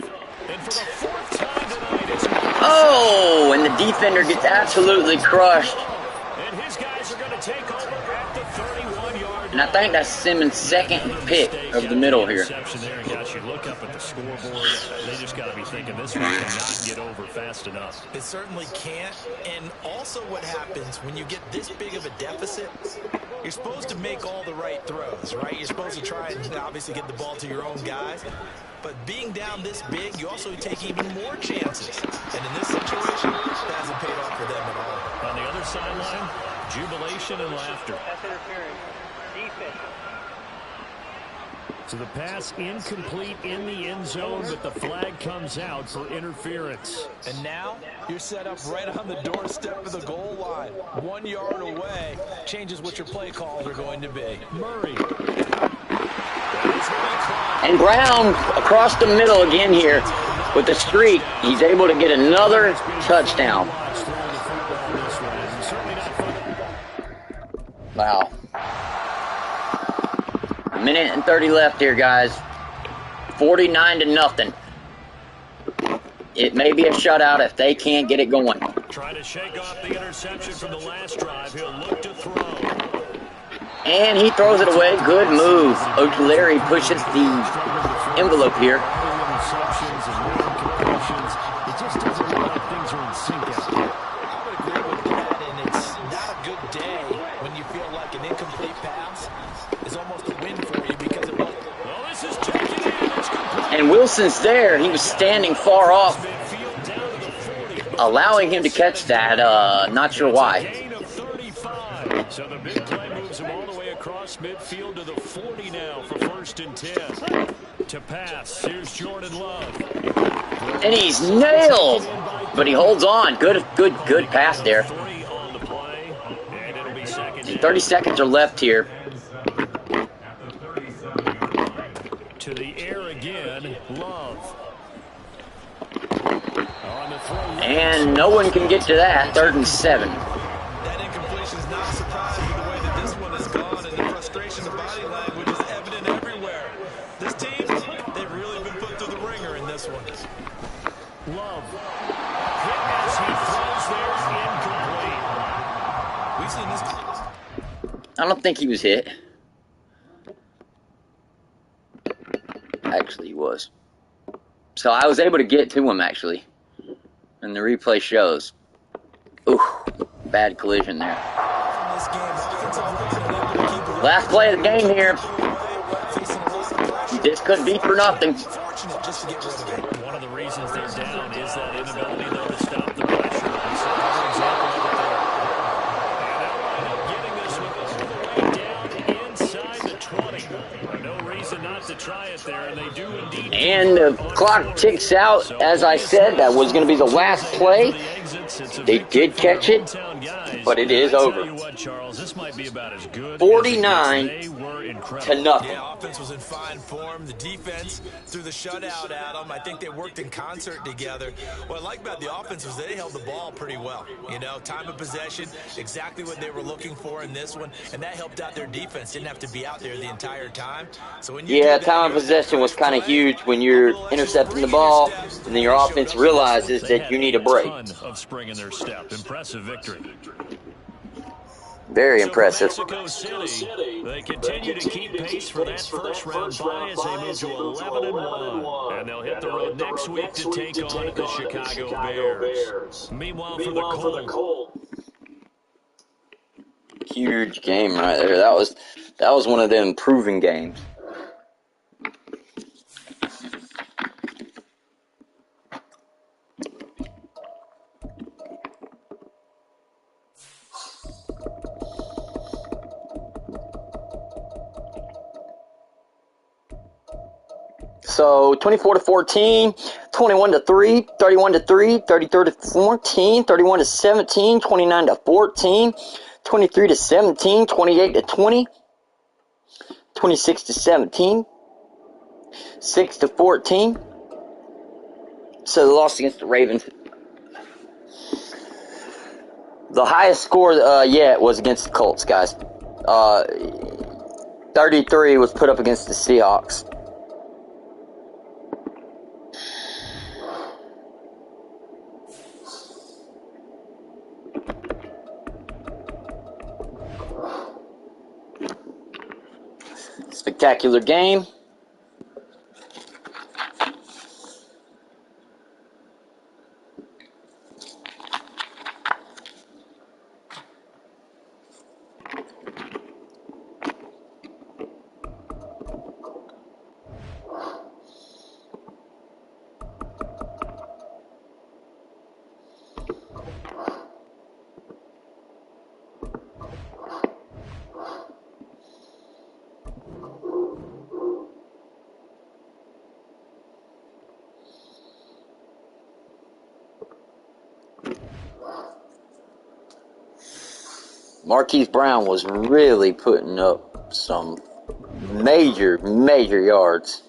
And for the fourth time tonight, it's Oh, and the defender gets absolutely crushed. and his guys are going to take over at the 31-yard And I think that's Simmons' second pick of the middle here. There, and guys, you look up at the scoreboard, they just got to be thinking this one cannot get over fast enough. It certainly can't. And also what happens when you get this big of a deficit, you're supposed to make all the right throws, right? You're supposed to try and obviously get the ball to your own guys. But being down this big, you also take even more chances. And in this situation, it hasn't paid off for them at all. On the other sideline, jubilation and laughter. That's interference. Defense. So the pass incomplete in the end zone, but the flag comes out for interference. And now you're set up right on the doorstep of the goal line. 1 yard away changes what your play calls are going to be. Murray. And Brown across the middle again here with the streak. He's able to get another touchdown. Wow. A minute and 30 left here, guys. 49-0. It may be a shutout if they can't get it going. Trying to shake off the interception from the last drive. He'll look to throw. And he throws it away. Good move. O'Leary pushes the envelope here. Interceptions and incompletions. It just doesn't look like things are in sync out there. I would agree with that, and it's not a good day when you feel like an incomplete pass is almost a win for you because of what. Well, this is taken in. It's complete. And Wilson's there. He was standing far off, Midfield down to the 40. allowing him to catch that. Not sure why. Gain of 35. So the big play moves him all the way across midfield to the 40 now for 1st and 10. To pass, here's Jordan Love. And he's nailed, but he holds on. Good pass there. 3 on the play, and it'll be 2nd. 30 seconds are left here. To the air again, Love. On the throw. And no one can get to that. 3rd and 7. That incompletion is not surprising the way that this one has gone, and the frustration of body language is evident everywhere. This team, they've really been put through the ringer in this one. Love. Hit as he throws there, incomplete. We've seen this. I don't think he was hit. Actually, he was. So I was able to get to him, actually. And the replay shows. Ooh, bad collision there. Last play of the game here. This could be for nothing. One of the reasons they're down is that inability, though, to stop the pressure. We saw another example of it there. And they'll wind up getting this one all the way down inside the 20. No reason not to try it there, and they do indeed. And the clock ticks out. As I said, that was going to be the last play. They did catch it, but it is over. 49-0. Yeah, offense was in fine form. The defense threw the shutout at them. I think they worked in concert together. What I like about the offense was they held the ball pretty well. You know, time of possession, exactly what they were looking for in this one, and that helped out their defense. Didn't have to be out there the entire time. So when you Time of possession was kind of huge when you're intercepting the ball, and then your offense realizes that you need a break. Of spring in their step. Impressive victory. Very impressive. Mexico City, they continue to keep pace for that first round bye as they move to 11-1. And they'll hit the road next week to take on the Chicago Bears. Meanwhile, for the Colts. Huge game right there. That was one of the improving games. So 24-14, 21-3, 31-3, 33-14, 31-17, 29-14, 23-17, 28-20, 26-17, 6-14. So they lost against the Ravens. The highest score yet was against the Colts, guys. 33 was put up against the Seahawks. spectacular game. Marquise Brown was really putting up some major yards.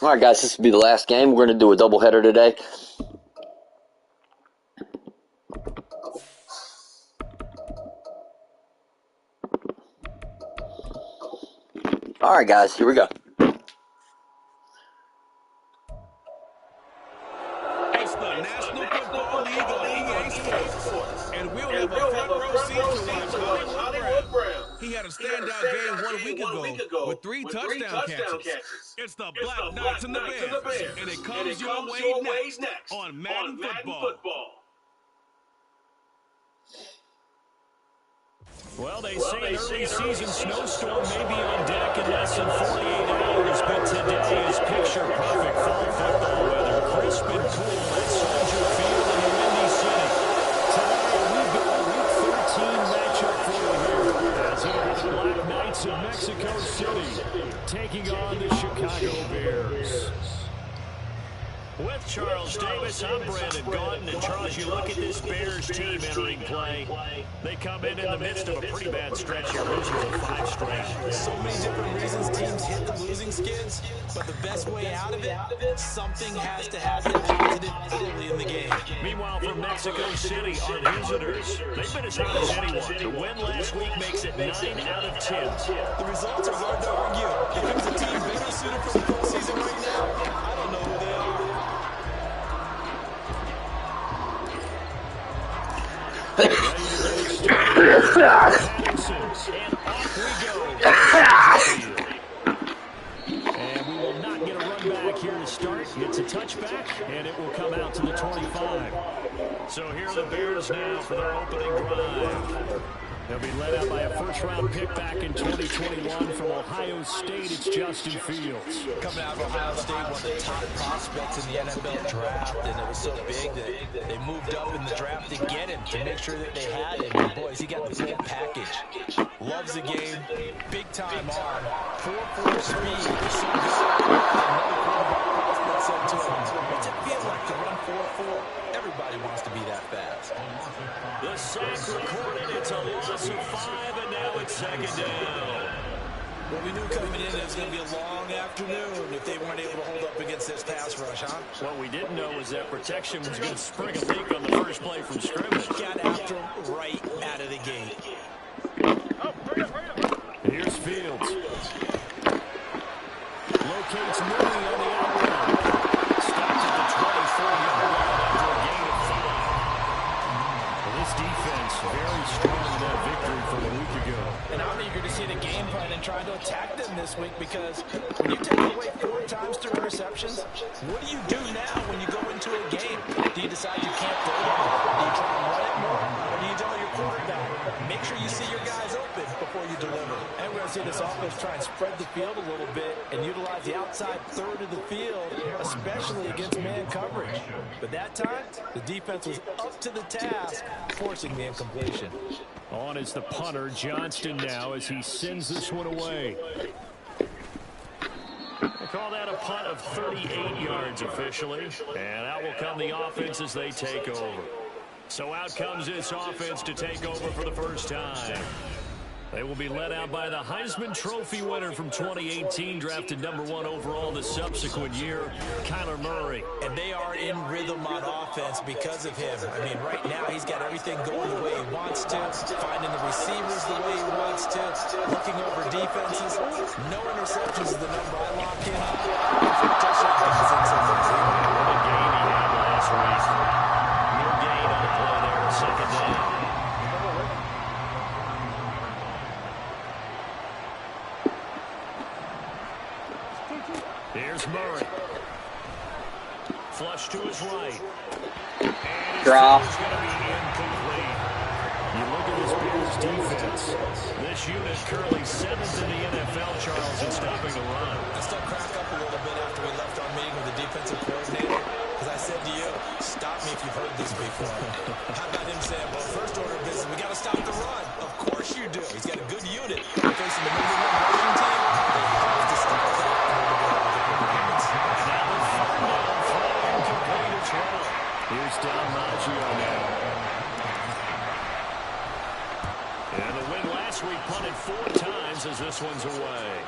Alright guys, this will be the last game. We're going to do a doubleheader today. Alright guys, here we go. It's the National Football League on EA Sports. And we'll have a front row seat to watch Hollywood Brown. He had a standout game 1 week ago with 3 touchdown catches. It's the Black Knights and the Bears. And it comes your way next on Madden Football. Well, they say an early season snowstorm may be on deck in less than 48 hours, but today is picture-perfect fall football weather. Crisp and cool at Soldier Field in the Windy City. Today, we've got a Week 13 matchup for you here. As here are the Black Knights of Mexico City, taking on the Chicago Bears. With Charles Davis, I'm Brandon Gaudin. And Charles, you look at this Bears team entering play. They come in the midst of a pretty bad stretch here, losing to 5 straight. So many different reasons teams hit the losing skids, but the best way out of it, something has to happen positive early in the game. Meanwhile, from Mexico City, our visitors, they've been as hot as anyone. The win last week makes it 9 out of 10. The results are hard to argue. If there's a team better suited for the postseason right now, I don't know who they are. And off we go. And we will not get a run back here to start. It's a touchback, and it will come out to the 25. So here are the Bears now for their opening drive. They'll be led out by a first-round pick back in 2021 from Ohio State. It's Justin Fields. Coming out of Ohio State, one of the top prospects in the NFL draft, and it was so big that they moved up in the draft to get him, to make sure that they had him. And boys, he got the full package. Loves the game, big-time arm, 4.4 speed, so good. Another quarterback prospect I said to him, what's it feel like to run 4.4? Everybody wants to be that fast. The sack recorded. It's a loss of 5, and now it's second down. Well, we knew coming in it was going to be a long afternoon if they weren't able to hold up against this pass rush, huh? What we didn't know was that protection was going to spring a leak on the first play from scrimmage. Got after him right out of the gate. Here's Fields. Locates Mooney on the outrun. Stopped at the 24-yard line after a gain of 5. Well, this defense very strong in that victory from a week ago. And I'm eager to see the game plan and try to attack them this week because when you take away 4 times through interceptions, what do you do now when you go into a game? Do you decide you can't throw it? Do you try and run it more? Or do you tell your quarterback, make sure you see your guys open before you deliver? And we're going to see this offense try and spread the field a little bit and utilize the outside third of the field, especially against man coverage. But that time, the defense was up to the task, forcing the incompletion. On is the punter, Johnston, now as he sends this one away. They call that a punt of 38 yards officially. And out will come the offense as they take over. So out comes this offense to take over for the first time. They will be led out by the Heisman Trophy winner from 2018, drafted #1 overall the subsequent year, Kyler Murray. And they are in rhythm on offense because of him. I mean, right now he's got everything going the way he wants to, finding the receivers the way he wants to, looking over defenses. No interceptions is the number I lock in on. What a game he had last week. No gain on the play there, second down. Here's Murray. Flush to his right. And his Draw. is going to be incomplete. You look at this Bears defense. This unit currently 7th in the NFL, Charles, in stopping the run. I still crack up a little bit after we left our meeting with the defensive coordinator because I said to you, stop me if you've heard this before. How about him saying, well, first order of business, we got to stop the run. Of course you do. He's got a good unit. We're facing the #1 rushing team. They have to stop that. Here's Don Maggio now. And the win last week punted 4 times as this one's away.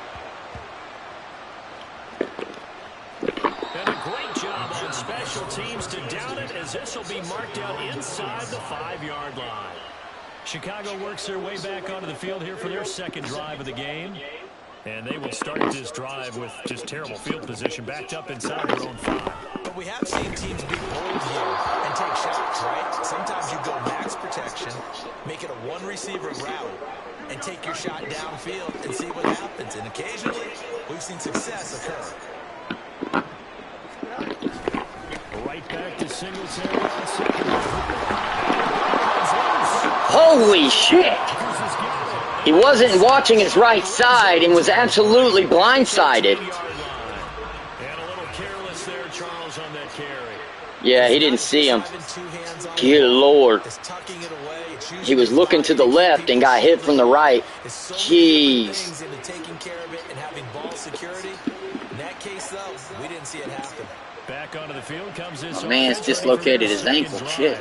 And a great job on special teams to down it as this will be marked out inside the 5-yard line. Chicago works their way back onto the field here for their second drive of the game. And they will start this drive with just terrible field position backed up inside their own 5. But we have seen teams be bold here and take shots, right? Sometimes you go max protection, make it a one-receiver route, and take your shot downfield and see what happens. And occasionally, we've seen success occur. Right back to Singletary on second. Holy shit! He wasn't watching his right side and was absolutely blindsided. And a little careless there, Charles, on that carry. Yeah, he didn't see him. Good Lord. He was looking to the left and got hit from the right. Jeez. Taking care of it and having ball security. In that case, though, we didn't see it happen. Back onto the field comes this. Oh, man, it's dislocated his ankle. Shit.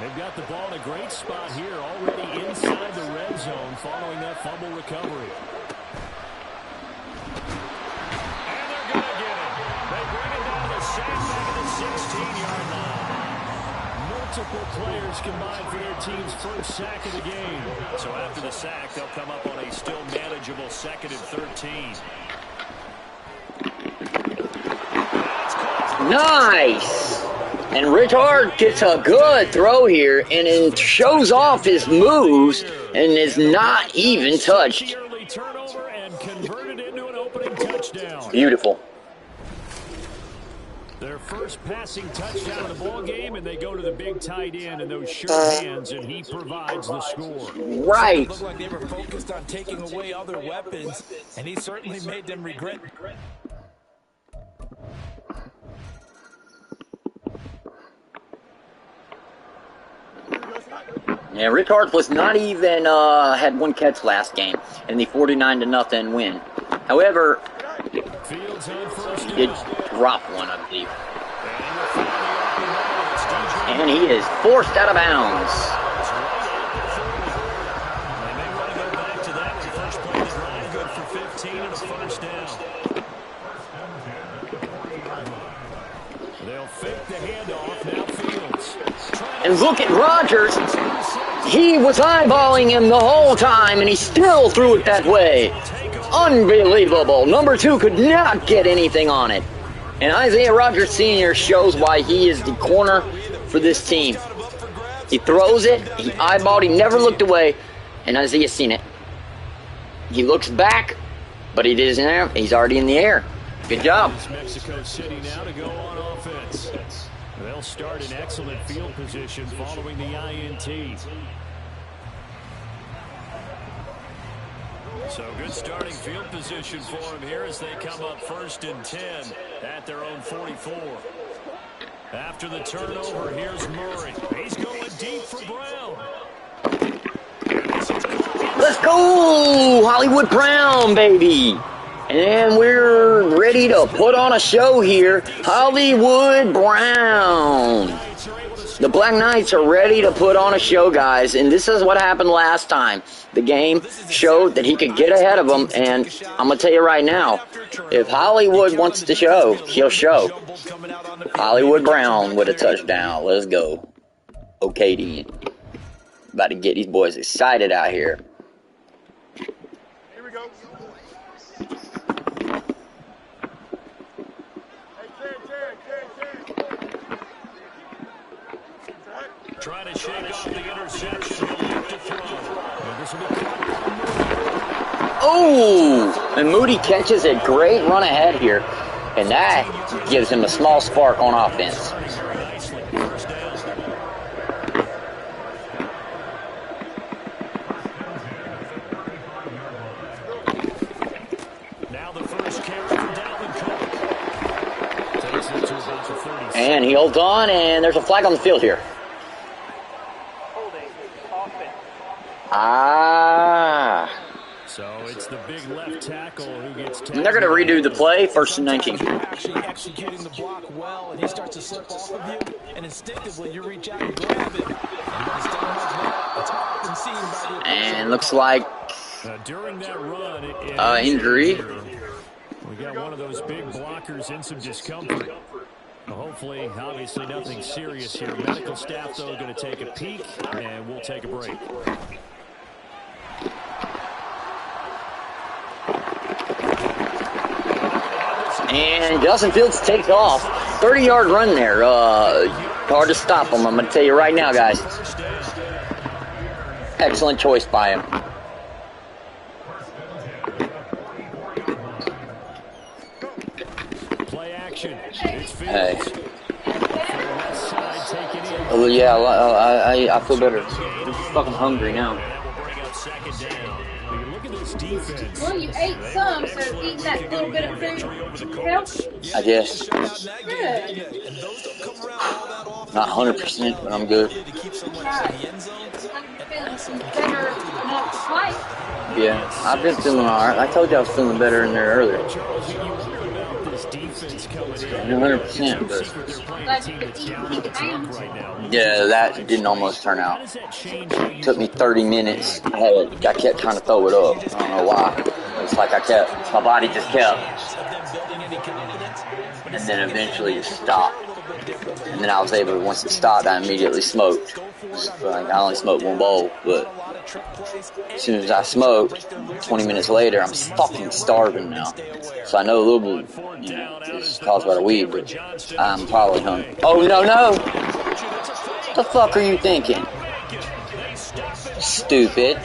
They've got the ball in a great spot here, already inside the red zone following that fumble recovery. And they're going to get it. They bring it down to sack back at the 16-yard line. Multiple players combined for their team's first sack of the game. So after the sack, they'll come up on a still manageable 2nd and 13. Nice! And Richard gets a good throw here and it shows off his moves and is not even touched. Beautiful. Their first passing touchdown of the ball game, and they go to the big tight end in those sure hands, and he provides the score. Right. It looked like they were focused on taking away other weapons, and he certainly made them regret. Yeah, Richard was not even had 1 catch last game in the 49-0 win. However, he did drop one, I believe. And he is forced out of bounds. They'll fake the handoff. Now Fields. And look at Rodgers. He was eyeballing him the whole time, and he still threw it that way. Unbelievable. Number 2 could not get anything on it. And Isaiah Rodgers Sr. shows why he is the corner for this team. He throws it, he eyeballed, he never looked away, and Isaiah seen it. He looks back, but he isn't there. He's already in the air. Good job. Mexico City now to go on offense. They'll start in excellent field position following the INT. So good starting field position for him here as they come up 1st and 10 at their own 44. After the turnover, here's Murray. He's going deep for Brown. Let's go, Hollywood Brown, baby. And we're ready to put on a show here. Hollywood Brown. The Black Knights are ready to put on a show, guys. And this is what happened last time. The game showed that he could get ahead of them. And I'm going to tell you right now, if Hollywood wants to show, he'll show. Hollywood Brown with a touchdown. Let's go. Okay, then. About to get these boys excited out here. Here we go. Trying to shake off the interception. Oh! And Moody catches a great run ahead here. And that gives him a small spark on offense. Now the first carry for Dalvin Cook. Takes it to about the 30. And he holds on, and there's a flag on the field here. Ah. So it's the big left tackle who gets taken. And they're going to redo the play, 1st and 19. Actually executing the block well, and he starts to slip off of you, and instinctively you reach out and grab it. And looks like during that run, injury. We got one of those big blockers in some discomfort. Hopefully, obviously nothing serious here. Medical staff, though, going to take a peek, and we'll take a break. And Justin Fields takes off. 30-yard run there. Hard to stop him, I'm going to tell you right now, guys. Excellent choice by him. Play action. It's Hey. Fields. Oh, yeah, I feel better. I'm fucking hungry now. Well, you ate some, so eating that little bit of food helps. I guess. Good. Not 100%, but I'm good. Yeah, I've been feeling alright. I told you I was feeling better in there earlier. 100%, but yeah, that didn't almost turn out. It took me 30 minutes. I kept trying to throw it up. I don't know why. It's like my body just kept. And then eventually it stopped. And then I was able, once it stopped, I immediately smoked. Like, I only smoked one bowl, but as soon as I smoked, 20 minutes later, I'm fucking starving now. So I know a little bit, it's caused by the weed, but I'm probably hungry. Oh, no. What the fuck are you thinking? Stupid.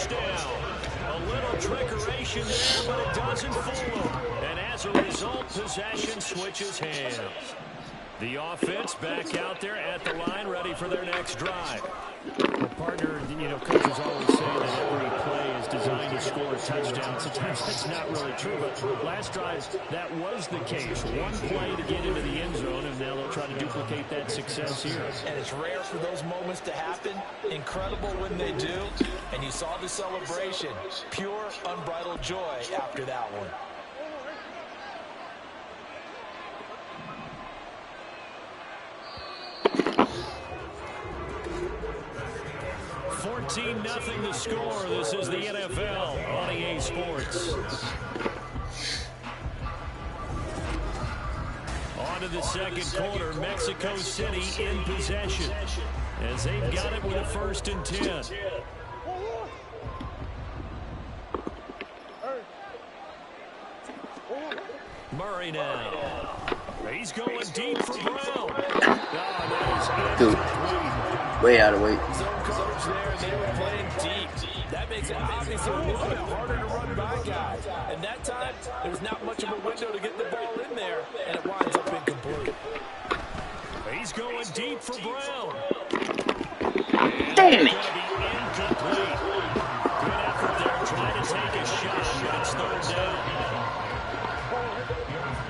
And as a result, possession switches hands. The offense back out there at the line, ready for their next drive. Well, partner, coaches always say that every play is designed to score a touchdown. Sometimes that's not really true, but last drive, that was the case. One play to get into the end zone, and now they'll try to duplicate that success here. And it's rare for those moments to happen. Incredible when they do. And you saw the celebration. Pure, unbridled joy after that one. 3-0 the score. This is the NFL on EA Sports. On to the second quarter. Mexico City in possession as they've got it with a 1st and 10. Murray now. He's going deep for Brown. Dude, way out of weight. Zone coverage there, and they were playing deep. That makes it obviously a little bit harder to run by guys. And that time, there's not much of a window to get the ball in there, and it winds up incomplete. He's going deep for Brown. Damn it. Incomplete. Good effort there, trying to take a shot, but it's 3rd down.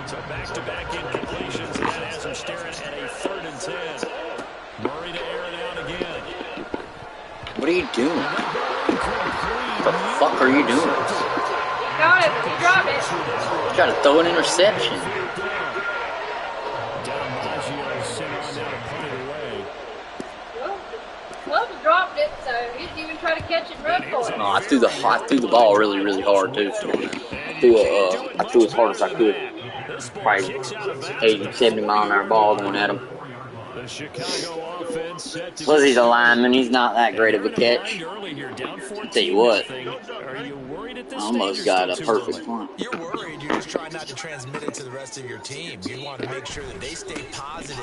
So back-to-back incompletions, and that has him staring at a 3rd and 10. Murray to air it out again. What are you doing? What the fuck are you doing? Got it. You dropped it. Trying to throw an interception. Well, dropped it, so he didn't even try to catch it and run for it. No, I threw the ball really, really hard too. I threw as hard as I could. Probably 80, 70 mile an hour ball going at him. Plus he's a lineman, he's not that great of a catch. I'll tell you what, I almost got a perfect punt. You're worried. You're just trying not to transmit it to the rest of your team. You want to make sure that they stay positive,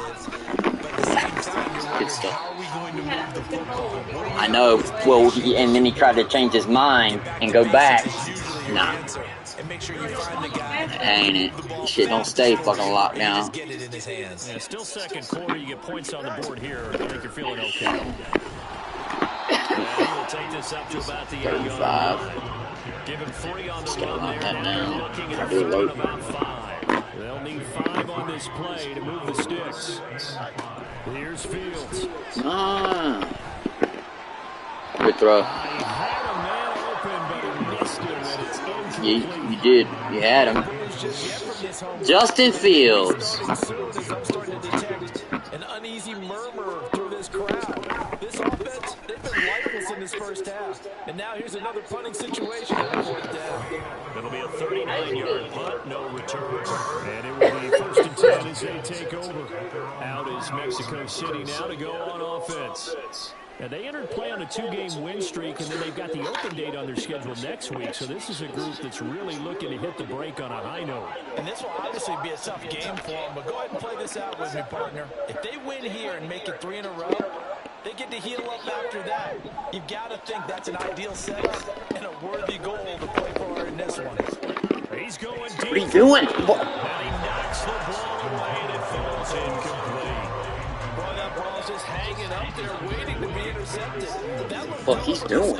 but at the same time, you're wondering, how are we going to move the football? I know. Well, and then he tried to change his mind and go back. Nah. And make sure you find the guy. Ain't it? Shit don't stay fucking locked down. Get it in his hands. Yeah, still second quarter. You get points on the board here. I think you're feeling okay. We'll take this up to about the 8-yard line. Give him 3 on the run there. Now looking at about 5. They'll need 5 on this play to move the sticks. Here's Fields. Good throw. You did. You had him. Justin Fields. I'm starting to detect an uneasy murmur through this crowd. This offense, they've been lifeless in this first half. And now here's another punting situation. It'll be a 39-yard punt, no return. And it will be 1st and 10 as they take over. Out is Mexico City now to go on offense. Now, they entered play on a 2-game win streak, and then they've got the open date on their schedule next week. So this is a group that's really looking to hit the break on a high note. And this will obviously be a tough game for them, but go ahead and play this out with me, partner. If they win here and make it 3 in a row, they get to heal up after that. You've got to think that's an ideal setup and a worthy goal to play for in this one. He's going deep. What are you doing? And he knocks the ball away, and it falls incomplete. Boy, that ball's just hanging up there, waiting to be intercepted. What he's doing?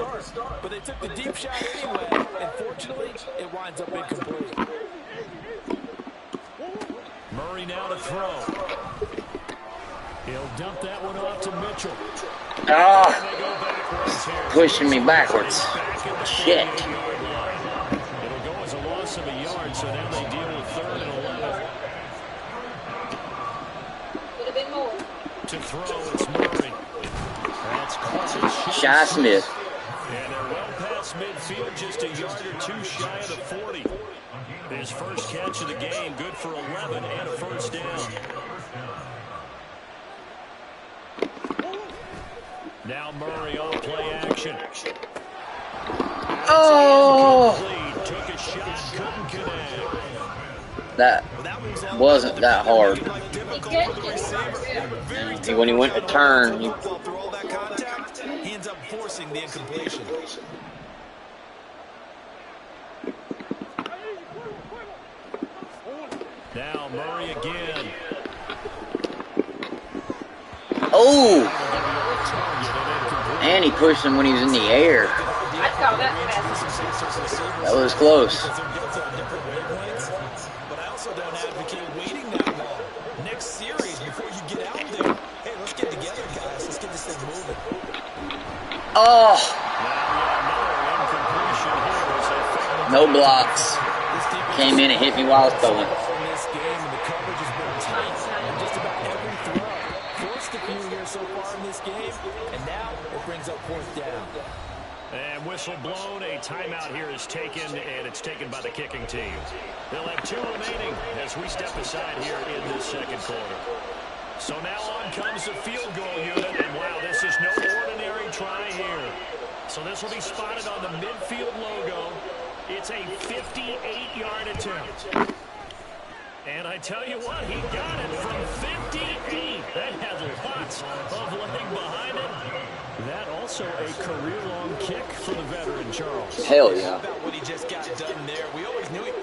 But they took the deep shot anyway, and fortunately, it winds up incomplete. Murray now to throw. He'll dump that one off to Mitchell. Pushing me backwards. Shit. It'll go as a loss of a yard, so now they deal with 3rd and 11. Could have been more. To throw, it's Murray. That's caught. Shy Smith. And they're well past midfield, just a yard or 2 shy of the 40. His first catch of the game, good for 11 and a 1st down. Now Murray on play action. Oh! Took a shot, couldn't connect. That wasn't that hard. When he went to turn, he ends up forcing the incompletion. Now Murray again. Oh! And he pushed him when he was in the air. That was close. But I also don't advocate waiting that long. Next series, before you get out there, hey, let's get together, guys. Let's get this thing moving. Oh! No blocks. Came in and hit me while I was throwing. This game, and the coverage has been tight on just about every throw. Forced a few here so far in this game, and now it brings up 4th down. And whistle blown, a timeout here is taken, and it's taken by the kicking team. They'll have 2 remaining as we step aside here in this second quarter. So now on comes the field goal unit, and wow, this is no ordinary try here. So this will be spotted on the midfield logo. It's a 58-yard attempt. And I tell you what, he got it from 58. That had lots of leg behind it. That also a career-long kick for the veteran, Charles. Hell yeah. How about what he just got done there? We always knew it.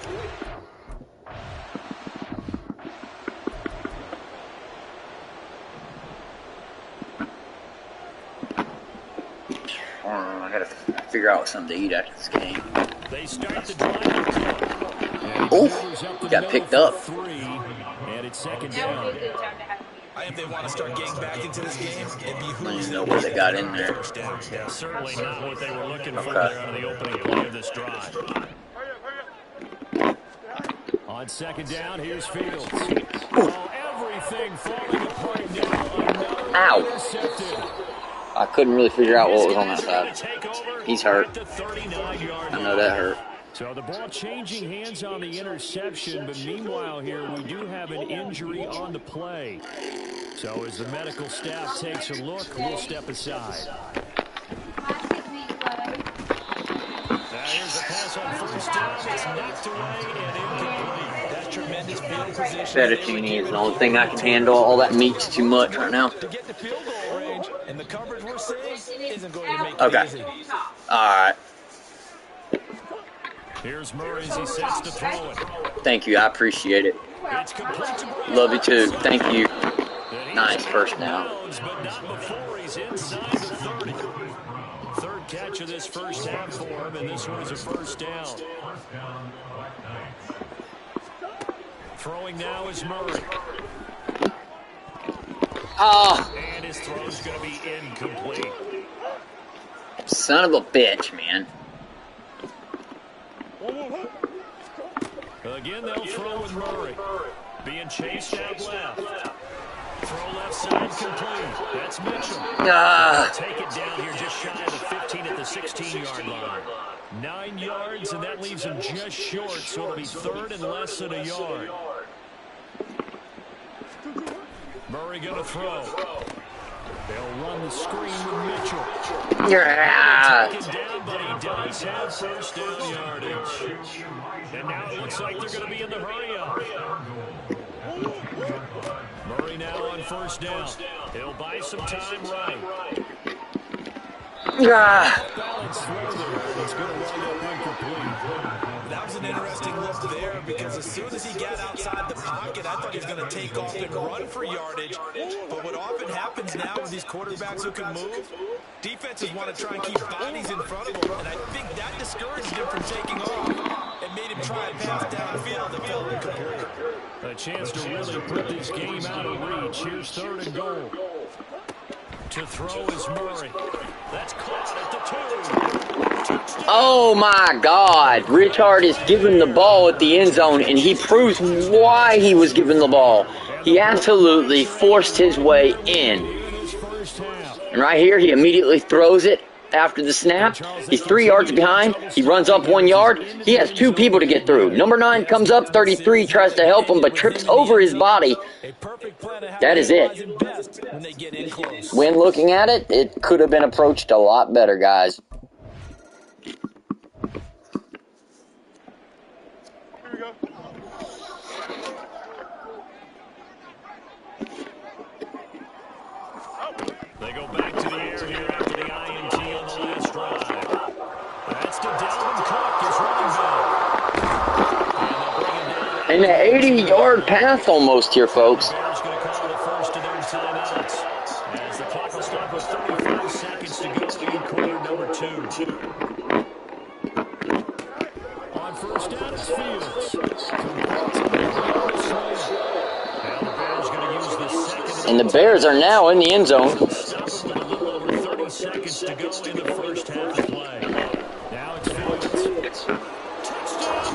I gotta figure out something to eat after this game. They start the drive. Oh, got picked up. 3, and it's second down. I think they want to start getting back into this game. It behooves know where they got in there. Yeah, certainly not what they were looking for there out of the opening play of this drive. On second down, here's Fields. Oh, everything falling apart now. Ow. I couldn't really figure out what was on that side. He's hurt. I know that hurt. So the ball changing hands on the interception, but meanwhile here we do have an injury on the play. So as the medical staff takes a look, we'll step aside. Now here's a pass on first down. It's knocked away and incomplete. That's tremendous field position. Fettuccine is the only thing I can handle. All that meat's too much right now. To get the field goal range, and the coverage we're seeing isn't going to make it easy. Alright. Here's Murray as he sets to throw it. Thank you. I appreciate it. Love you too. Thank you. Nice first down. But not before he's inside the 30. Third catch of this first half for him, and this one is a first down. Throwing now is Murray. And his throw's going to be incomplete. Son of a bitch, man. Again, they'll throw with Murray. Being chased out left. Throw left side complete. That's Mitchell. Take it down here just shy of the 15 at the 16-yard line. 9 yards, and that leaves him just short, so it'll be third and less than a yard. Murray going to throw. They'll run the screen with Mitchell. Take it down, but he does have first down yardage. And now it looks like they're going to be in the hurry-up. Murray now on first down. He'll buy some time right. Balance throw there. It's going to wind up incomplete. That was an interesting look there because as soon as he got outside the pocket, I thought he was going to take off and run for yardage. But what often happens now with these quarterbacks who can move, defenses want to try and keep bodies in front of them. And I think that discouraged him from taking off and made him try and pass downfield and fell incomplete. A chance to really put this game out of reach. Here's third and goal. To throw is Murray. That's caught at the 2. Oh my God. Richard is giving the ball at the end zone, and he proves why he was given the ball. He absolutely forced his way in. And right here, he immediately throws it after the snap. He's 3 yards behind. He runs up 1 yard. He has 2 people to get through. Number 9 comes up, 33, tries to help him, but trips over his body. That is it. When looking at it, it could have been approached a lot better, guys. They go back to the air here after the INT on the last drive. That's to Dalvin Cook, his running back. And an 80-yard pass almost here, folks. Bears going to call the first of their timeouts. As the clock will stop with 35 seconds to go in quarter number 2. On first down, it's Fields. And the Bears are now in the end zone. With a little over 30 seconds to go in the first half of play. Now it's Fields. Touchdown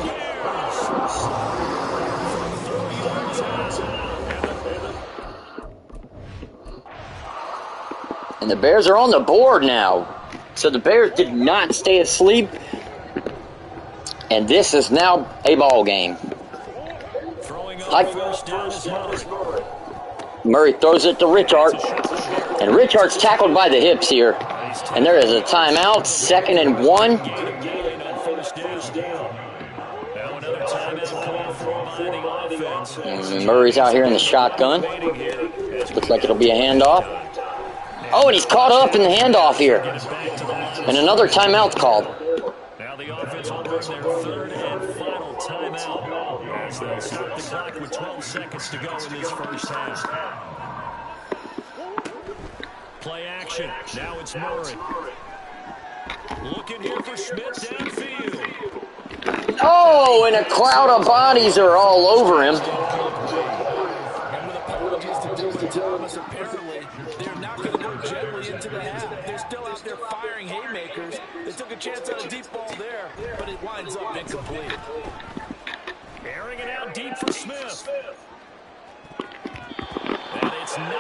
And the Bears are on the board now. So the Bears did not stay asleep, and this is now a ball game. Murray throws it to Richard, and Richard's tackled by the hips here. And there is a timeout, 2nd and 1. And Murray's out here in the shotgun. Looks like it'll be a handoff. Oh, and he's caught up in the handoff here. And another timeout's called. Now the offense will bring their 3rd and final timeout as they start the clock with 12 seconds to go in this first half. Play action. Now it's Murray. Looking here for Smith downfield. Oh, and a cloud of bodies are all over him. And with apologies to Dylan Thomas, apparently they're not going to go gently into the half. They're still out there firing haymakers. They took a chance on a deep ball there, but it winds up incomplete. Airing it out deep for Smith.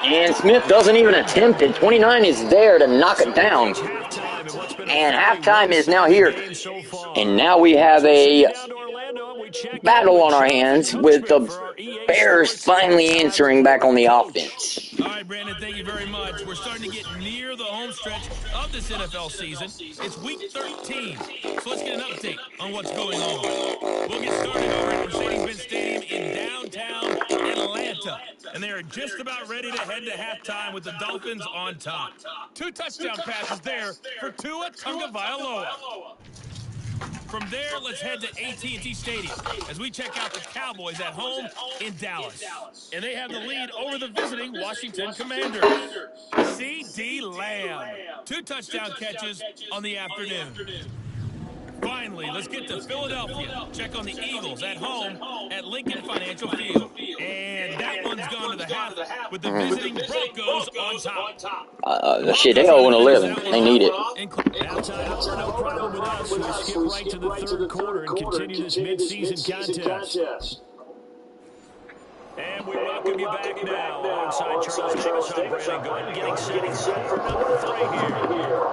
And Smith doesn't even attempt it. 29 is there to knock it down. And halftime is now here. And now we have a battle on our hands with the Bears finally answering back on the offense. All right, Brandon, thank you very much. We're starting to get near the home stretch of this NFL season. It's week 13, so let's get an update on what's going on. We'll get started over at Mercedes-Benz Stadium in downtown Atlanta. And they are just about ready to head to halftime with the Dolphins on top. 2 touchdown passes there for Tua Tagovailoa. From there, let's head to AT&T Stadium as we check out the Cowboys at home in Dallas. And they have the lead over the visiting Washington Commanders. C.D. Lamb. 2 touchdown catches on the afternoon. Finally, let's get to Philadelphia. Check on the Eagles at home at Lincoln Financial Field. And that one's gone to the half with the visiting Broncos on top. Shit, they 0-11. They need it. No problem with us. We skip right to the 3rd quarter and continue this mid-season contest. And we welcome you back now alongside Charles Davis. I'm Brandon Gordon getting set for number 3 here.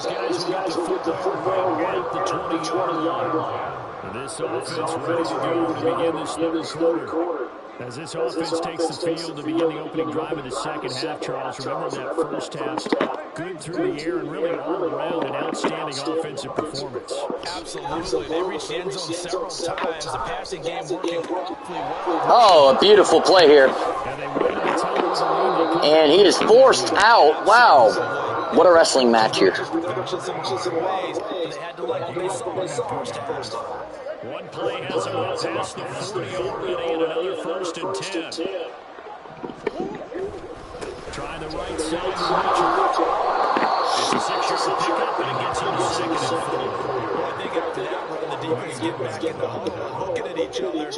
Guys, we got the football right at the 20-yard line. This offense ready to go to begin this 3rd quarter. As this offense takes the field to begin the opening drive of the second half, Charles, remember that first half, good through the air and really all around an outstanding offensive performance. Absolutely. They reached the end zone several times. The passing game working properly well. Oh, a beautiful play here. And he is forced out. Wow. What a wrestling match here. One play has him up past the 40 already and another 1st and 10. Try the right side to Richard. It's a 6-yard pickup and it gets him to 2nd and 4. Well, I think after that run, the defense get back in the huddle, looking at each other,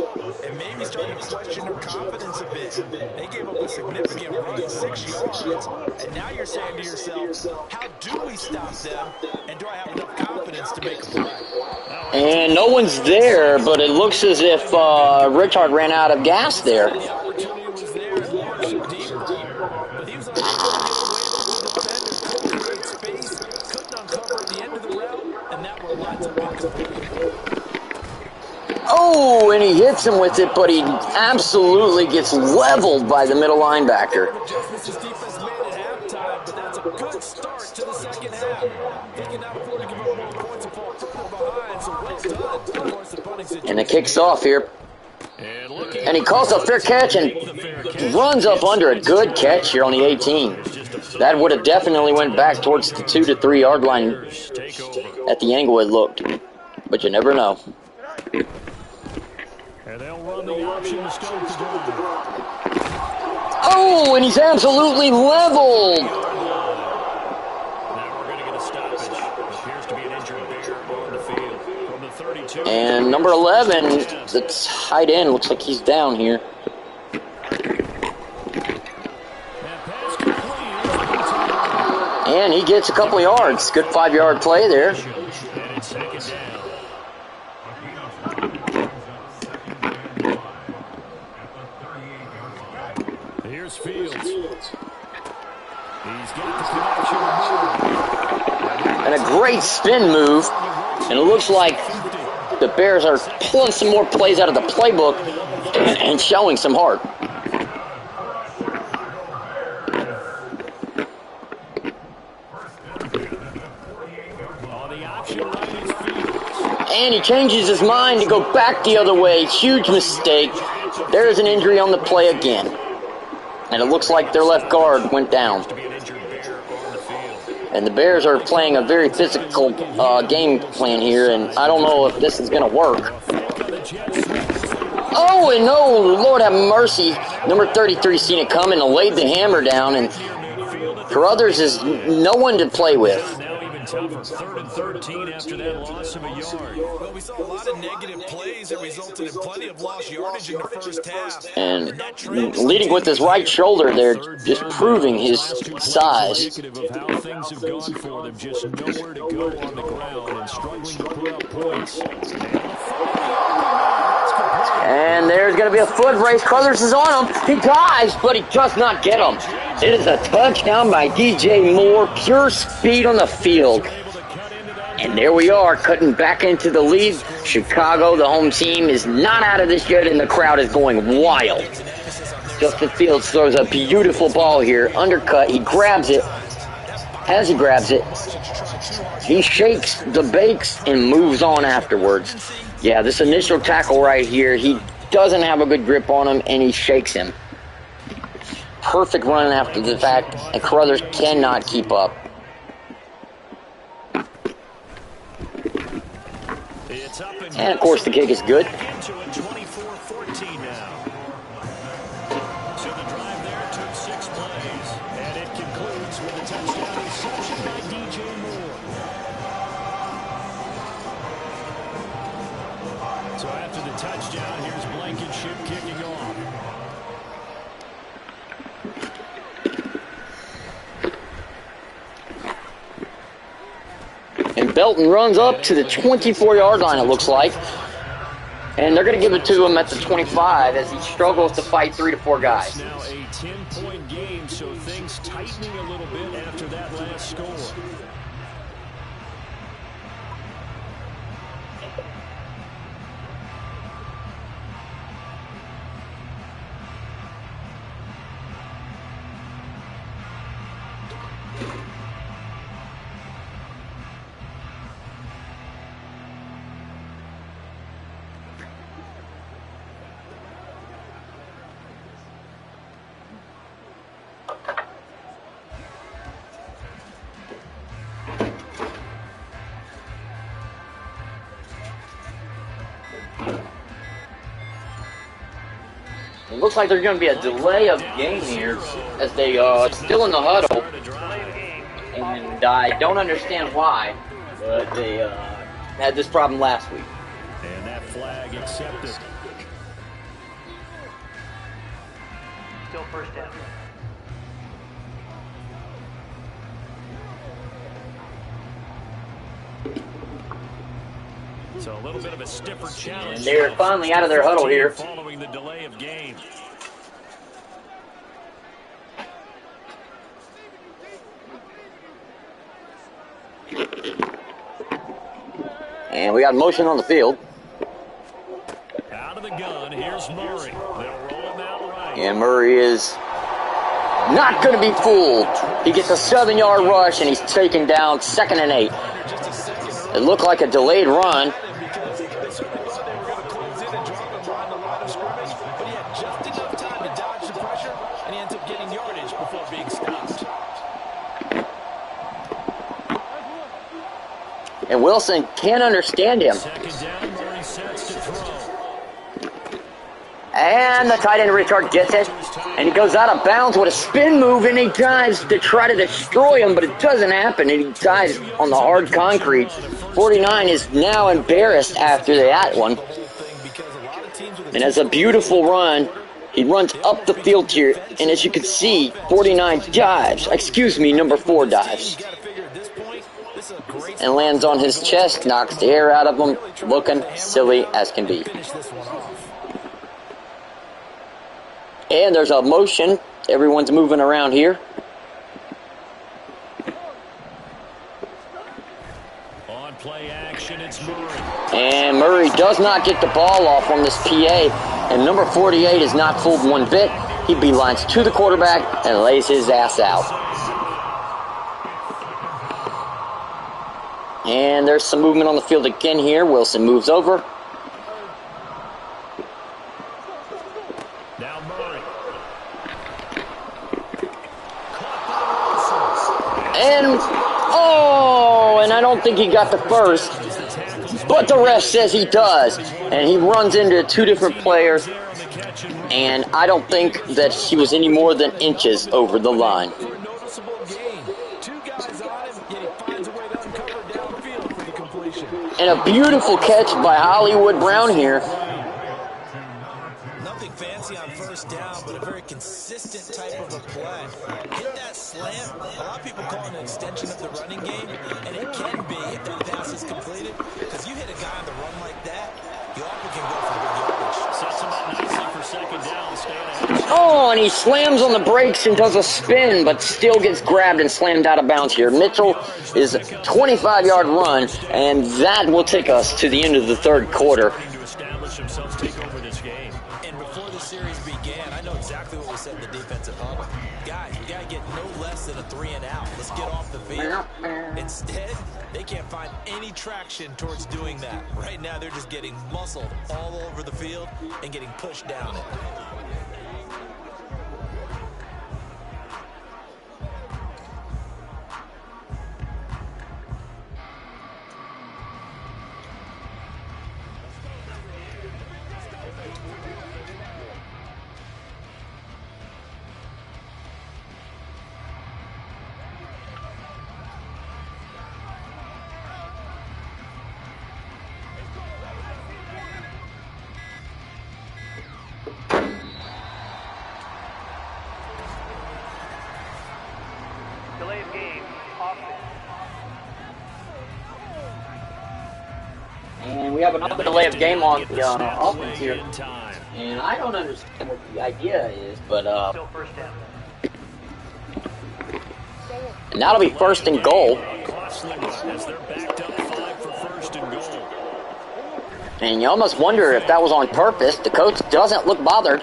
and maybe starting to question their confidence a bit. They gave up a significant run, 6 yards, and now you're saying to yourself, how do we stop them, and do I have enough confidence to make a play? And no one's there, but it looks as if Richard ran out of gas there. The opportunity was there, and Marshall deep, but he was unable to get away with the defender, couldn't create space, couldn't uncover at the end of the route, and that one lines up incomplete. Oh, and he hits him with it, but he absolutely gets leveled by the middle linebacker. Adjustments his defense made at halftime, but that's a good start to the second half. They can now afford to give up more points and fall further behind, so well done. Of course, the punting situation. And it kicks off here. And he calls a fair catch and runs up under a good catch here on the 18. That would have definitely went back towards the 2 to 3 yard line at the angle it looked. But you never know. And they'll run the option to start the drive. Oh, and he's absolutely leveled. Now we're going to get a stoppage. Appears to be an injured bear on the field. From the 32. And number 11, the tight end, looks like he's down here. And he gets a couple of yards. Good 5-yard play there. And it's 2nd down. Here's Fields. He's got the connection. And a great spin move. And it looks like the Bears are pulling some more plays out of the playbook and showing some heart. And he changes his mind to go back the other way. Huge mistake. There's an injury on the play again. And it looks like their left guard went down. And the Bears are playing a very physical game plan here, and I don't know if this is going to work. Oh, and no, Lord have mercy. Number 33 seen it coming and laid the hammer down, and Carruthers is no one to play with. Tougher. 3rd and 13 after that loss of a yard. Well, we saw a lot of negative plays that resulted in plenty of lost yardage in the first half. And leading with his right shoulder there, just proving his size. Of how things have gone for them, just nowhere to go on the ground and struggling to put up points. And there's going to be a foot race. Carruthers is on him. He dives, but he does not get him. It is a touchdown by DJ Moore. Pure speed on the field. And there we are, cutting back into the lead. Chicago, the home team, is not out of this yet, and the crowd is going wild. Justin Fields throws a beautiful ball here. Undercut. He grabs it. As he grabs it, he shakes the bakes and moves on afterwards. Yeah, this initial tackle right here, he doesn't have a good grip on him, and he shakes him. Perfect run after the fact, and Carruthers cannot keep up. And, of course, the kick is good. So after the touchdown, here's Blankenship kicking off. And Belton runs up to the 24-yard line, it looks like. And they're going to give it to him at the 25 as he struggles to fight 3 to 4 guys. It's now a 10-point game, so things tightening a little bit after that last score. It looks like there's going to be a delay of game here as they still in the huddle. And I don't understand why, but they had this problem last week. And that flag accepted. Still first down. So a little bit of a stiffer challenge. And they're finally out of their huddle here. Following the delay of game. And we got motion on the field. Out of the gun, here's Murray. They'll roll him out right. And Murray is not going to be fooled. He gets a 7-yard rush, and he's taken down 2nd and 8. It looked like a delayed run. And Wilson can't understand him. And the tight end Richard gets it. And he goes out of bounds with a spin move, and he dives to try to destroy him, but it doesn't happen, and he dives on the hard concrete. 49 is now embarrassed after that one. And as a beautiful run, he runs up the field here, and as you can see, 49 dives. Excuse me, number 4 dives. And lands on his chest, knocks the air out of him, looking silly as can be. And there's a motion Everyone's moving around here. On play action, it's Murray. And Murray does not get the ball off on this PA. And number 48 is not fooled one bit. He beelines to the quarterback and lays his ass out. And there's some movement on the field again here. Wilson moves over. Now Murray. And, and I don't think he got the first. But the ref says he does. And he runs into two different players. And I don't think that he was any more than inches over the line. And a beautiful catch by Hollywood Brown here. Nothing fancy on first down, but a very consistent type of a play. Hit that slant. A lot of people call it an extension of the running game, and it can be if that pass is completed. Because you hit a guy on the run like that, you often can go for big yardage. Sets him up nicely for second down, staying ahead. Oh, and he slams on the brakes and does a spin, but still gets grabbed and slammed out of bounds here. Mitchell is a 25-yard run, and that will take us to the end of the third quarter. To establish himself, take over this game. And before the series began, I know exactly what we said in the defensive huddle. Guys, we got to get no less than a 3 and out. Let's get off the field. Instead, they can't find any traction towards doing that. Right now, they're just getting muscled all over the field and getting pushed down it. Delay of game. Offense. And we have another delay of game on the offense here. In time. And I don't understand what the idea is, but Still first down. and that'll be first and goal. Costly as they're backed up 5 for first and goal. And you almost wonder if that was on purpose. The coach doesn't look bothered.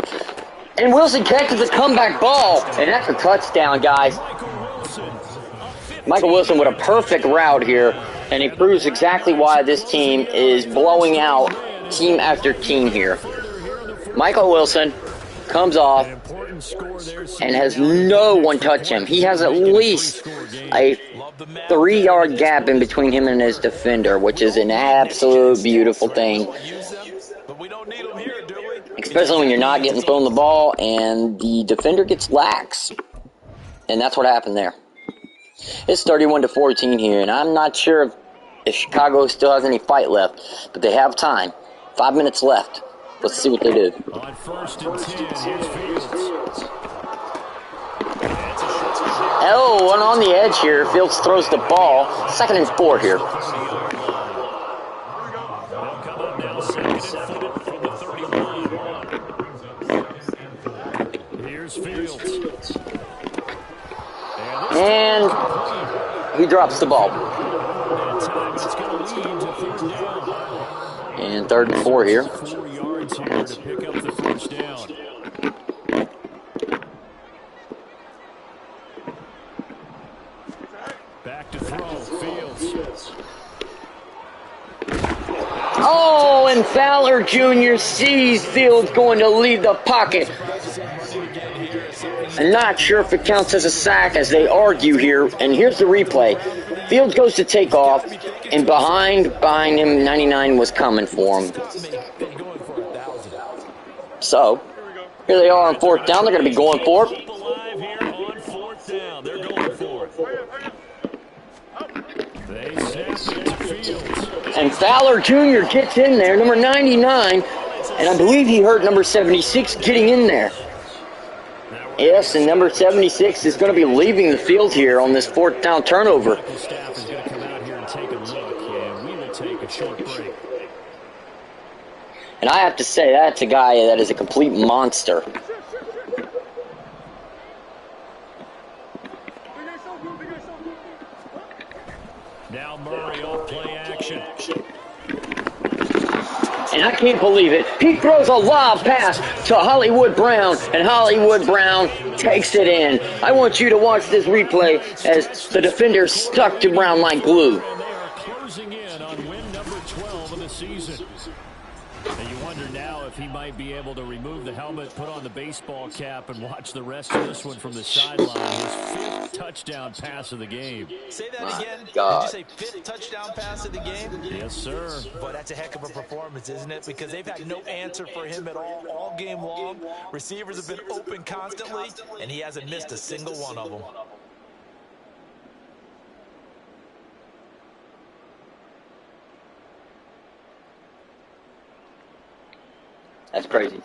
And Wilson catches a comeback ball. And that's a touchdown, guys. Michael Wilson with a perfect route here. And he proves exactly why this team is blowing out team after team here. Michael Wilson comes off and has no one touch him. He has at least a 3-yard gap in between him and his defender, which is an absolute beautiful thing. Especially when you're not getting thrown the ball and the defender gets lax. And that's what happened there. It's 31-14 here, and I'm not sure if Chicago still has any fight left, but they have time. 5 minutes left. Let's see what they do. On first and 10, here's Fields. Oh, one on the edge here. Fields throws the ball. 2nd and 4 here. They'll come up now, 2nd and footed from the 30 line. Here's Fields. And he drops the ball. And 3rd and 4 here. 4 yards here to pick up the first down. Back to throw, Fields. Oh, and Fowler Jr. sees Fields going to leave the pocket. I'm not sure if it counts as a sack as they argue here. And here's the replay. Fields goes to take off, and behind him, 99 was coming for him. So, here they are on 4th down. They're going to be going for it. Alive here on 4th down. They're going for it. They snap it to Fields. And Fowler Jr. gets in there, number 99, and I believe he hurt number 76 getting in there. Yes, and number 76 is going to be leaving the field here on this 4th down turnover. The staff is going to come out here and take a look, and we will take a short break. And I have to say, that's a guy that is a complete monster. Now Murray off play action. And I can't believe it. He throws a lob pass to Hollywood Brown, and Hollywood Brown takes it in. I want you to watch this replay as the defender stuck to Brown like glue. And they are closing in on win number 12 of the season. And you wonder now if he might be able to remove the helmet, put on the baseball cap, and watch the rest of this one from the sideline. His 5th touchdown pass of the game. Say that again. God. Did you say 5th touchdown pass of the game? Yes, sir. Boy, that's a heck of a performance, isn't it? Because they've had no answer for him at all game long. Receivers have been open constantly, and he hasn't missed a single one of them. That's crazy.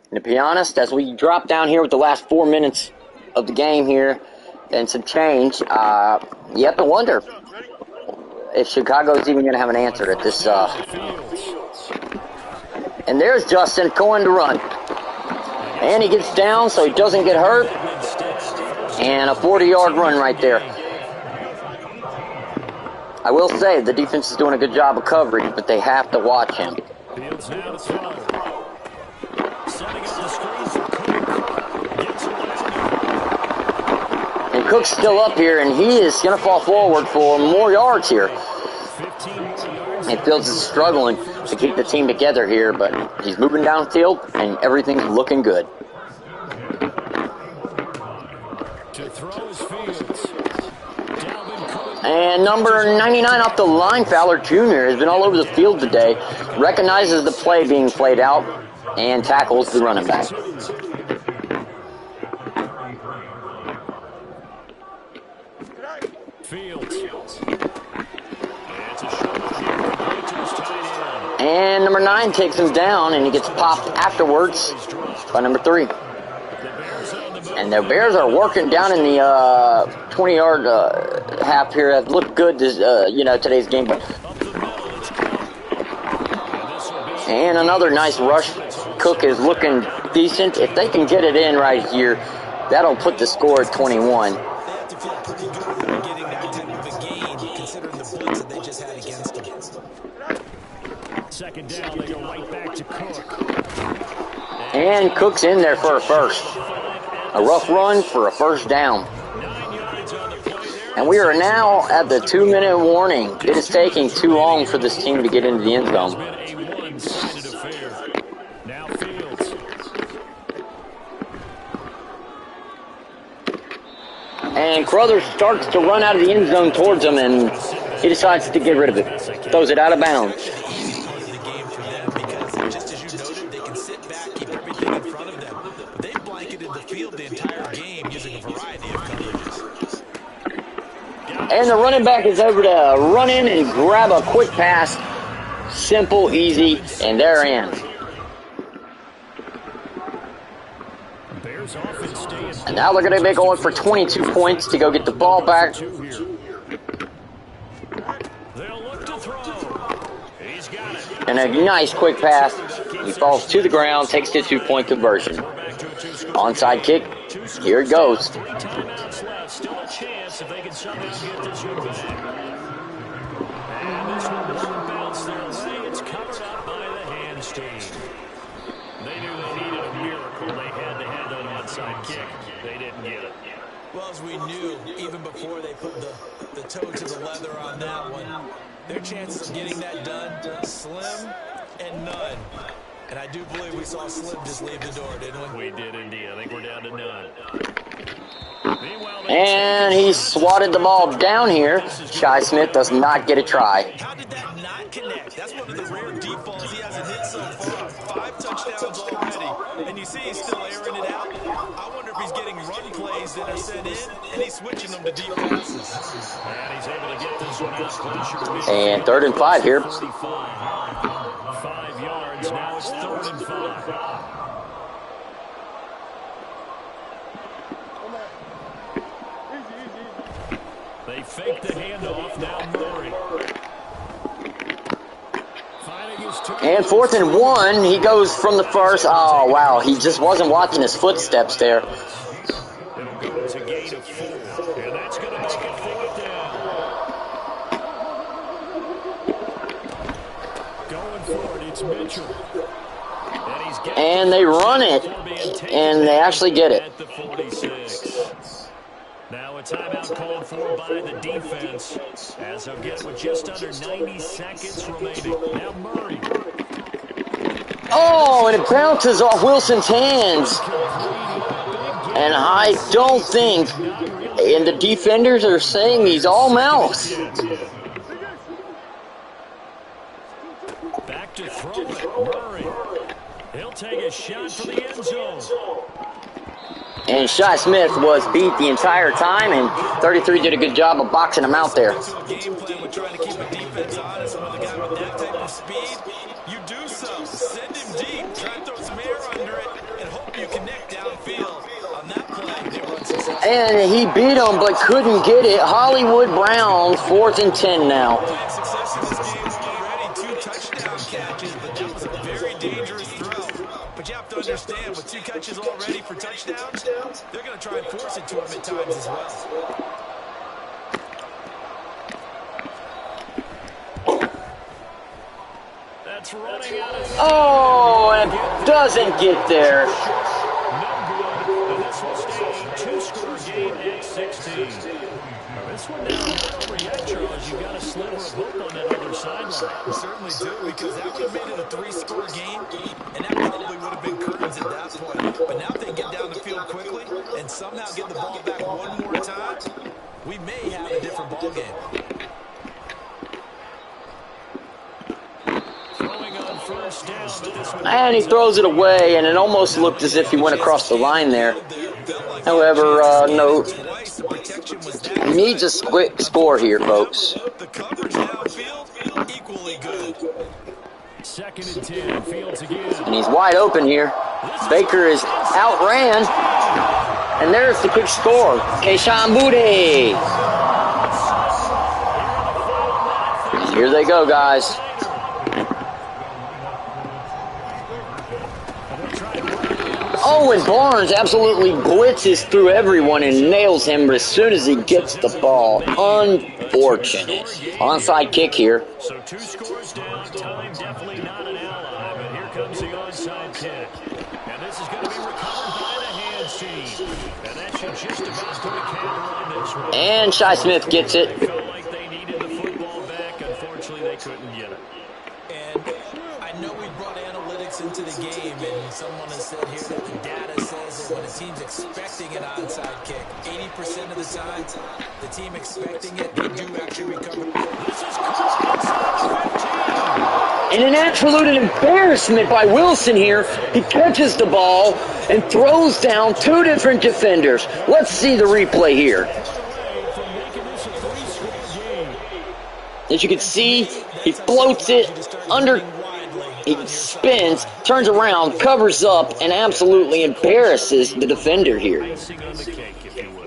And to be honest, as we drop down here with the last 4 minutes of the game here and some change, you have to wonder if Chicago's even going to have an answer at this. And there's Justin going to run. And he gets down so he doesn't get hurt. And a 40-yard run right there. I will say the defense is doing a good job of coverage, but they have to watch him. Fields now to throw. Setting up the screen for Cook. Gets away. And Cook's still up here, and he is going to fall forward for more yards here. 15 more yards. And Fields is struggling to keep the team together here, but he's moving downfield, and everything's looking good. To throw is Fields. Dalvin Cook. And number 99 off the line, Fowler Jr. has been all over the field today, recognizes the play being played out, and tackles the running back. Fields. It's a short complete to his tight end. And number 9 takes him down, and he gets popped afterwards by number 3. And the Bears are working down in the 20-yard half here. Have looked good, this, today's game. And another nice rush. Cook is looking decent. If they can get it in right here, that'll put the score at 21. They have to feel pretty good about getting that type of a gain, considering the blitz that they just had against them. Second down, they go right back to Cook. And Cook's in there for a first. A rough run for a first down. And we are now at the 2-minute warning. It is taking too long for this team to get into the end zone. Now Fields. And Crothers starts to run out of the end zone towards him, and he decides to get rid of it. Throws it out of bounds. And the running back is over to run in and grab a quick pass. Simple, easy, and they're in. And now they're going to be going for 22 points to go get the ball back. And a nice quick pass. He falls to the ground, takes the 2-point conversion. Onside kick. Here it goes. Still a chance if they can somehow get this one back. And this one won't bounce their way. It's covered up by the hands team. They knew they needed a miracle. They had to have that onside kick. They didn't get it. Well, as we knew, even before they put the toe to the leather on that one, their chances of getting that done, slim and none. And I do believe we saw Slim just leave the door, didn't we? We did indeed. I think we're down to none. And he swatted the ball down here. Shi Smith does not get a try. How did that not connect? That's one of the rare deep balls he hasn't hit so far. 5 touchdowns already. And you see he's still airing it out. I wonder if he's getting run plays that are sent in, and he's switching them to deep passes. And he's able to get this one out closer. And 3rd and 5 here. 5 yards. Now it's 3rd and 5. They fake the handoff. Now Murray. Finding his And 4th and 1, he goes from the first. Oh, wow, he just wasn't watching his footsteps there. It'll go as a gain of 4, and that's going to make it 4th down. Going for it, it's Mitchell. And they run it, and they actually get it. At the 46. Now a timeout called for by the defense, as they'll get it with just under 90 seconds remaining. Now Murray. Oh, and it bounces off Wilson's hands. And I don't think, and the defenders are saying he's all mouth. Back to throw it, Murray. He'll take a shot from the end zone. And Shi Smith was beat the entire time, and 33 did a good job of boxing him out there. Game plan with trying to keep a defense honest with a guy with that type of speed. You do so. Send him deep. Try to throw some air under it and hope you connect downfield. On that play, they run successful. And he beat him but couldn't get it. Hollywood Brown, 4th and 10 now. Had success in this game already. 2 touchdown catches, but that was a very dangerous throw. But you have to understand, with 2 catches already for touchdowns, they're going to try and force it to him at times as well. That's running out of Oh, and it doesn't get there. no good. And this will stay a 2-score game at 16. Now this one now not over yet, Charles. You've got a sliver of hope on that other sideline. We certainly do, because that would have made it a 3-score game, and that probably would have been curtains at that point. But now if they get down the field quickly and somehow get the ball back one more time, we may have a different ball game. Throwing on first down, but this one And he throws it away, and it almost looked as if he went across the line there. However, no, he needs a quick score here, folks. The coverage downfield, equally good. 2nd and 10, Fields again. And he's wide open here. Baker is outran. And there's the quick score. Keishan Boutte. Here they go, guys. Oh, and Barnes absolutely blitzes through everyone and nails him as soon as he gets the ball. Unfortunate. Onside kick here. So 2 scores down, time definitely not an ally, but here comes the onside kick. And this is going to be recovered by the hands team. And that should just about put a camera on this one. And Shi Smith gets it. They felt like they needed the football back. Unfortunately, they couldn't get it. And I know we brought analytics into the game, and someone has said here that the data says that when a team's expecting an onside kick, 80% of the time, the team expecting it, they do actually recover. This is caught inside the 15. And an absolute embarrassment by Wilson here. He catches the ball and throws down 2 different defenders. Let's see the replay here. As you can see, he floats it under, he spins, turns around, covers up, and absolutely embarrasses the defender here. Icing on the cake, if you will.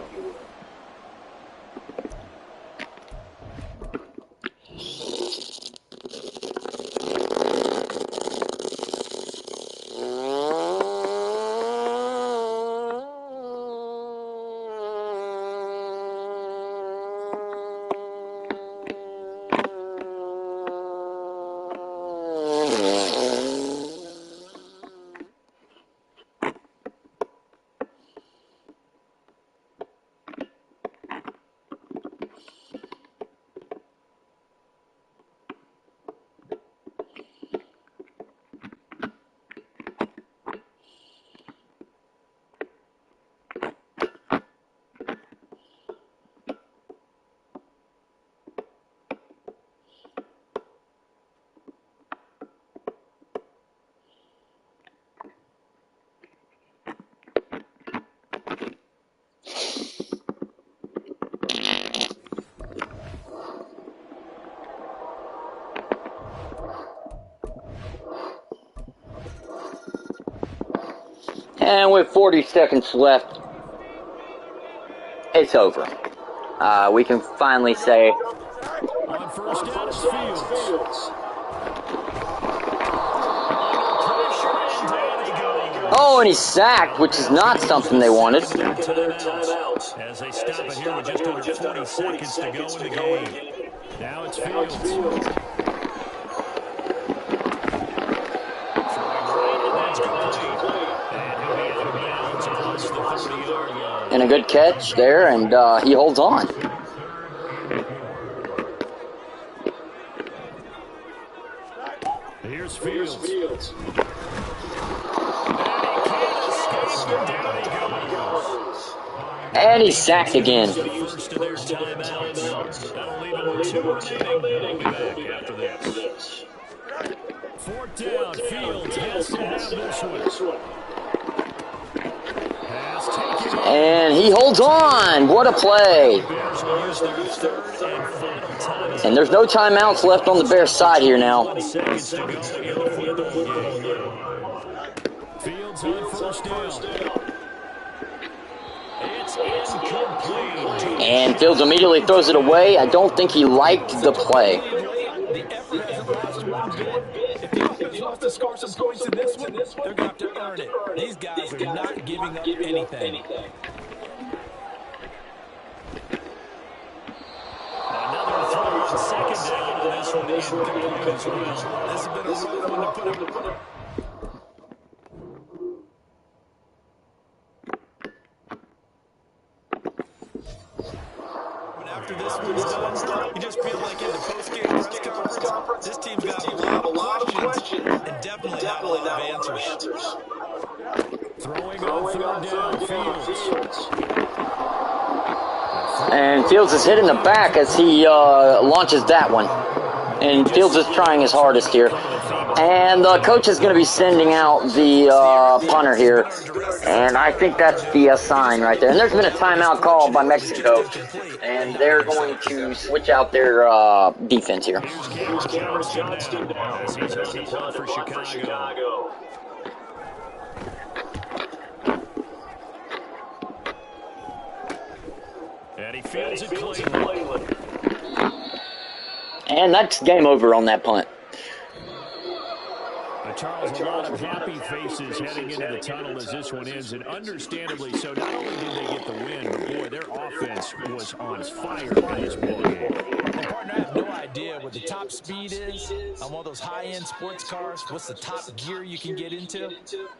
And with 40 seconds left, it's over. We can finally say On first down, it's Fields. Oh, and he's sacked, which is not something they wanted. As they stop it here with just under 40 seconds to go in the game. Now it's Fields. Throwing right, and that's complete. And he'll be out of bounds across the 30-yard line. And a good catch there, and he holds on. Here's Fields. And he's sacked again. First of their timeouts. That'll leave them with 2 remaining. We'll be back after this. Fourth down. Fields has to have this one. And he holds on. What a play. And there's no timeouts left on the Bears side here now. Fields on first down. It's incomplete. And Fields immediately throws it away. I don't think he liked the play. The effort hasn't lost one bit. If the offense wants to score some points in this one, they're going to have to earn it. These guys are not giving up anything. Another throw on second down, and this one is incomplete as well. This has been a rough one to put up. After this one's done, you just feel like in the post-game press conference, this team's got a lot of questions and definitely not a lot of answers. Throwing on third down, Fields. And Fields is hit in the back as he launches that one. And Fields is trying his hardest here. And the coach is going to be sending out the punter here. And I think that's the sign right there. And there's been a timeout called by Mexico. And they're going to switch out their defense here. For Chicago. And he fields it clean. And that's game over on that punt. Charles, a lot of happy faces heading into the tunnel as this one ends, and understandably so. Not only did they get the win, but boy, their offense was on fire in this ball game. And partner, I have no idea what the top speed is on one of those high-end sports cars. What's the top gear you can get into?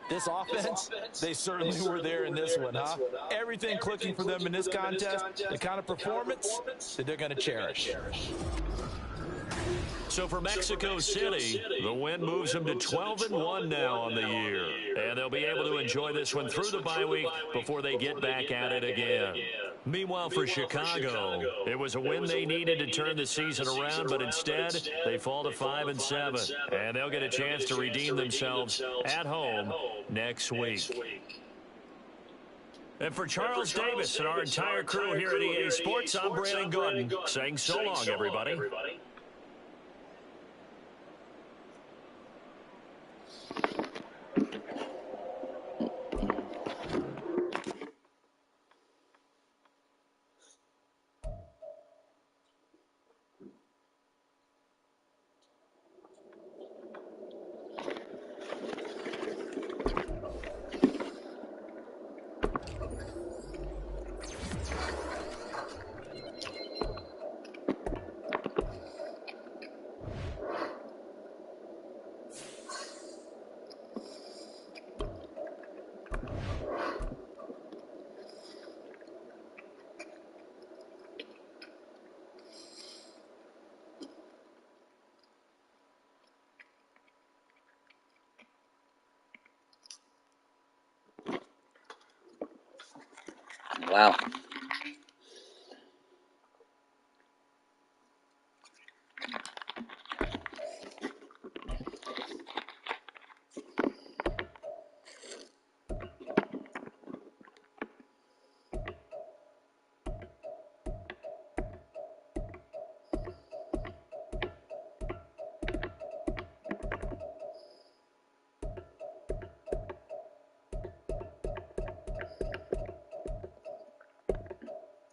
This offense, they certainly were there in this one, huh? Everything clicking for them in this contest, the kind of performance that they're going to cherish. So for Mexico City, the win moves them to 12-1 now on the year. And they'll be able to enjoy this one through the bye week before they get back at it again. Meanwhile, for Chicago, it was a win they needed to turn the season around, but instead they fall to 5-7. And they'll get a chance to redeem themselves at home next week. And for Charles Davis and our entire crew here at EA Sports, I'm Brandon Gordon saying so long, everybody. Wow.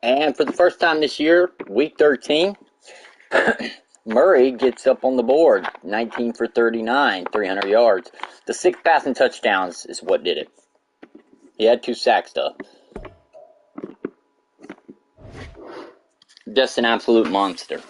And for the first time this year, week 13, Murray gets up on the board, 19 for 39, 300 yards. The 6 passing touchdowns is what did it. He had 2 sacks, though. Just an absolute monster.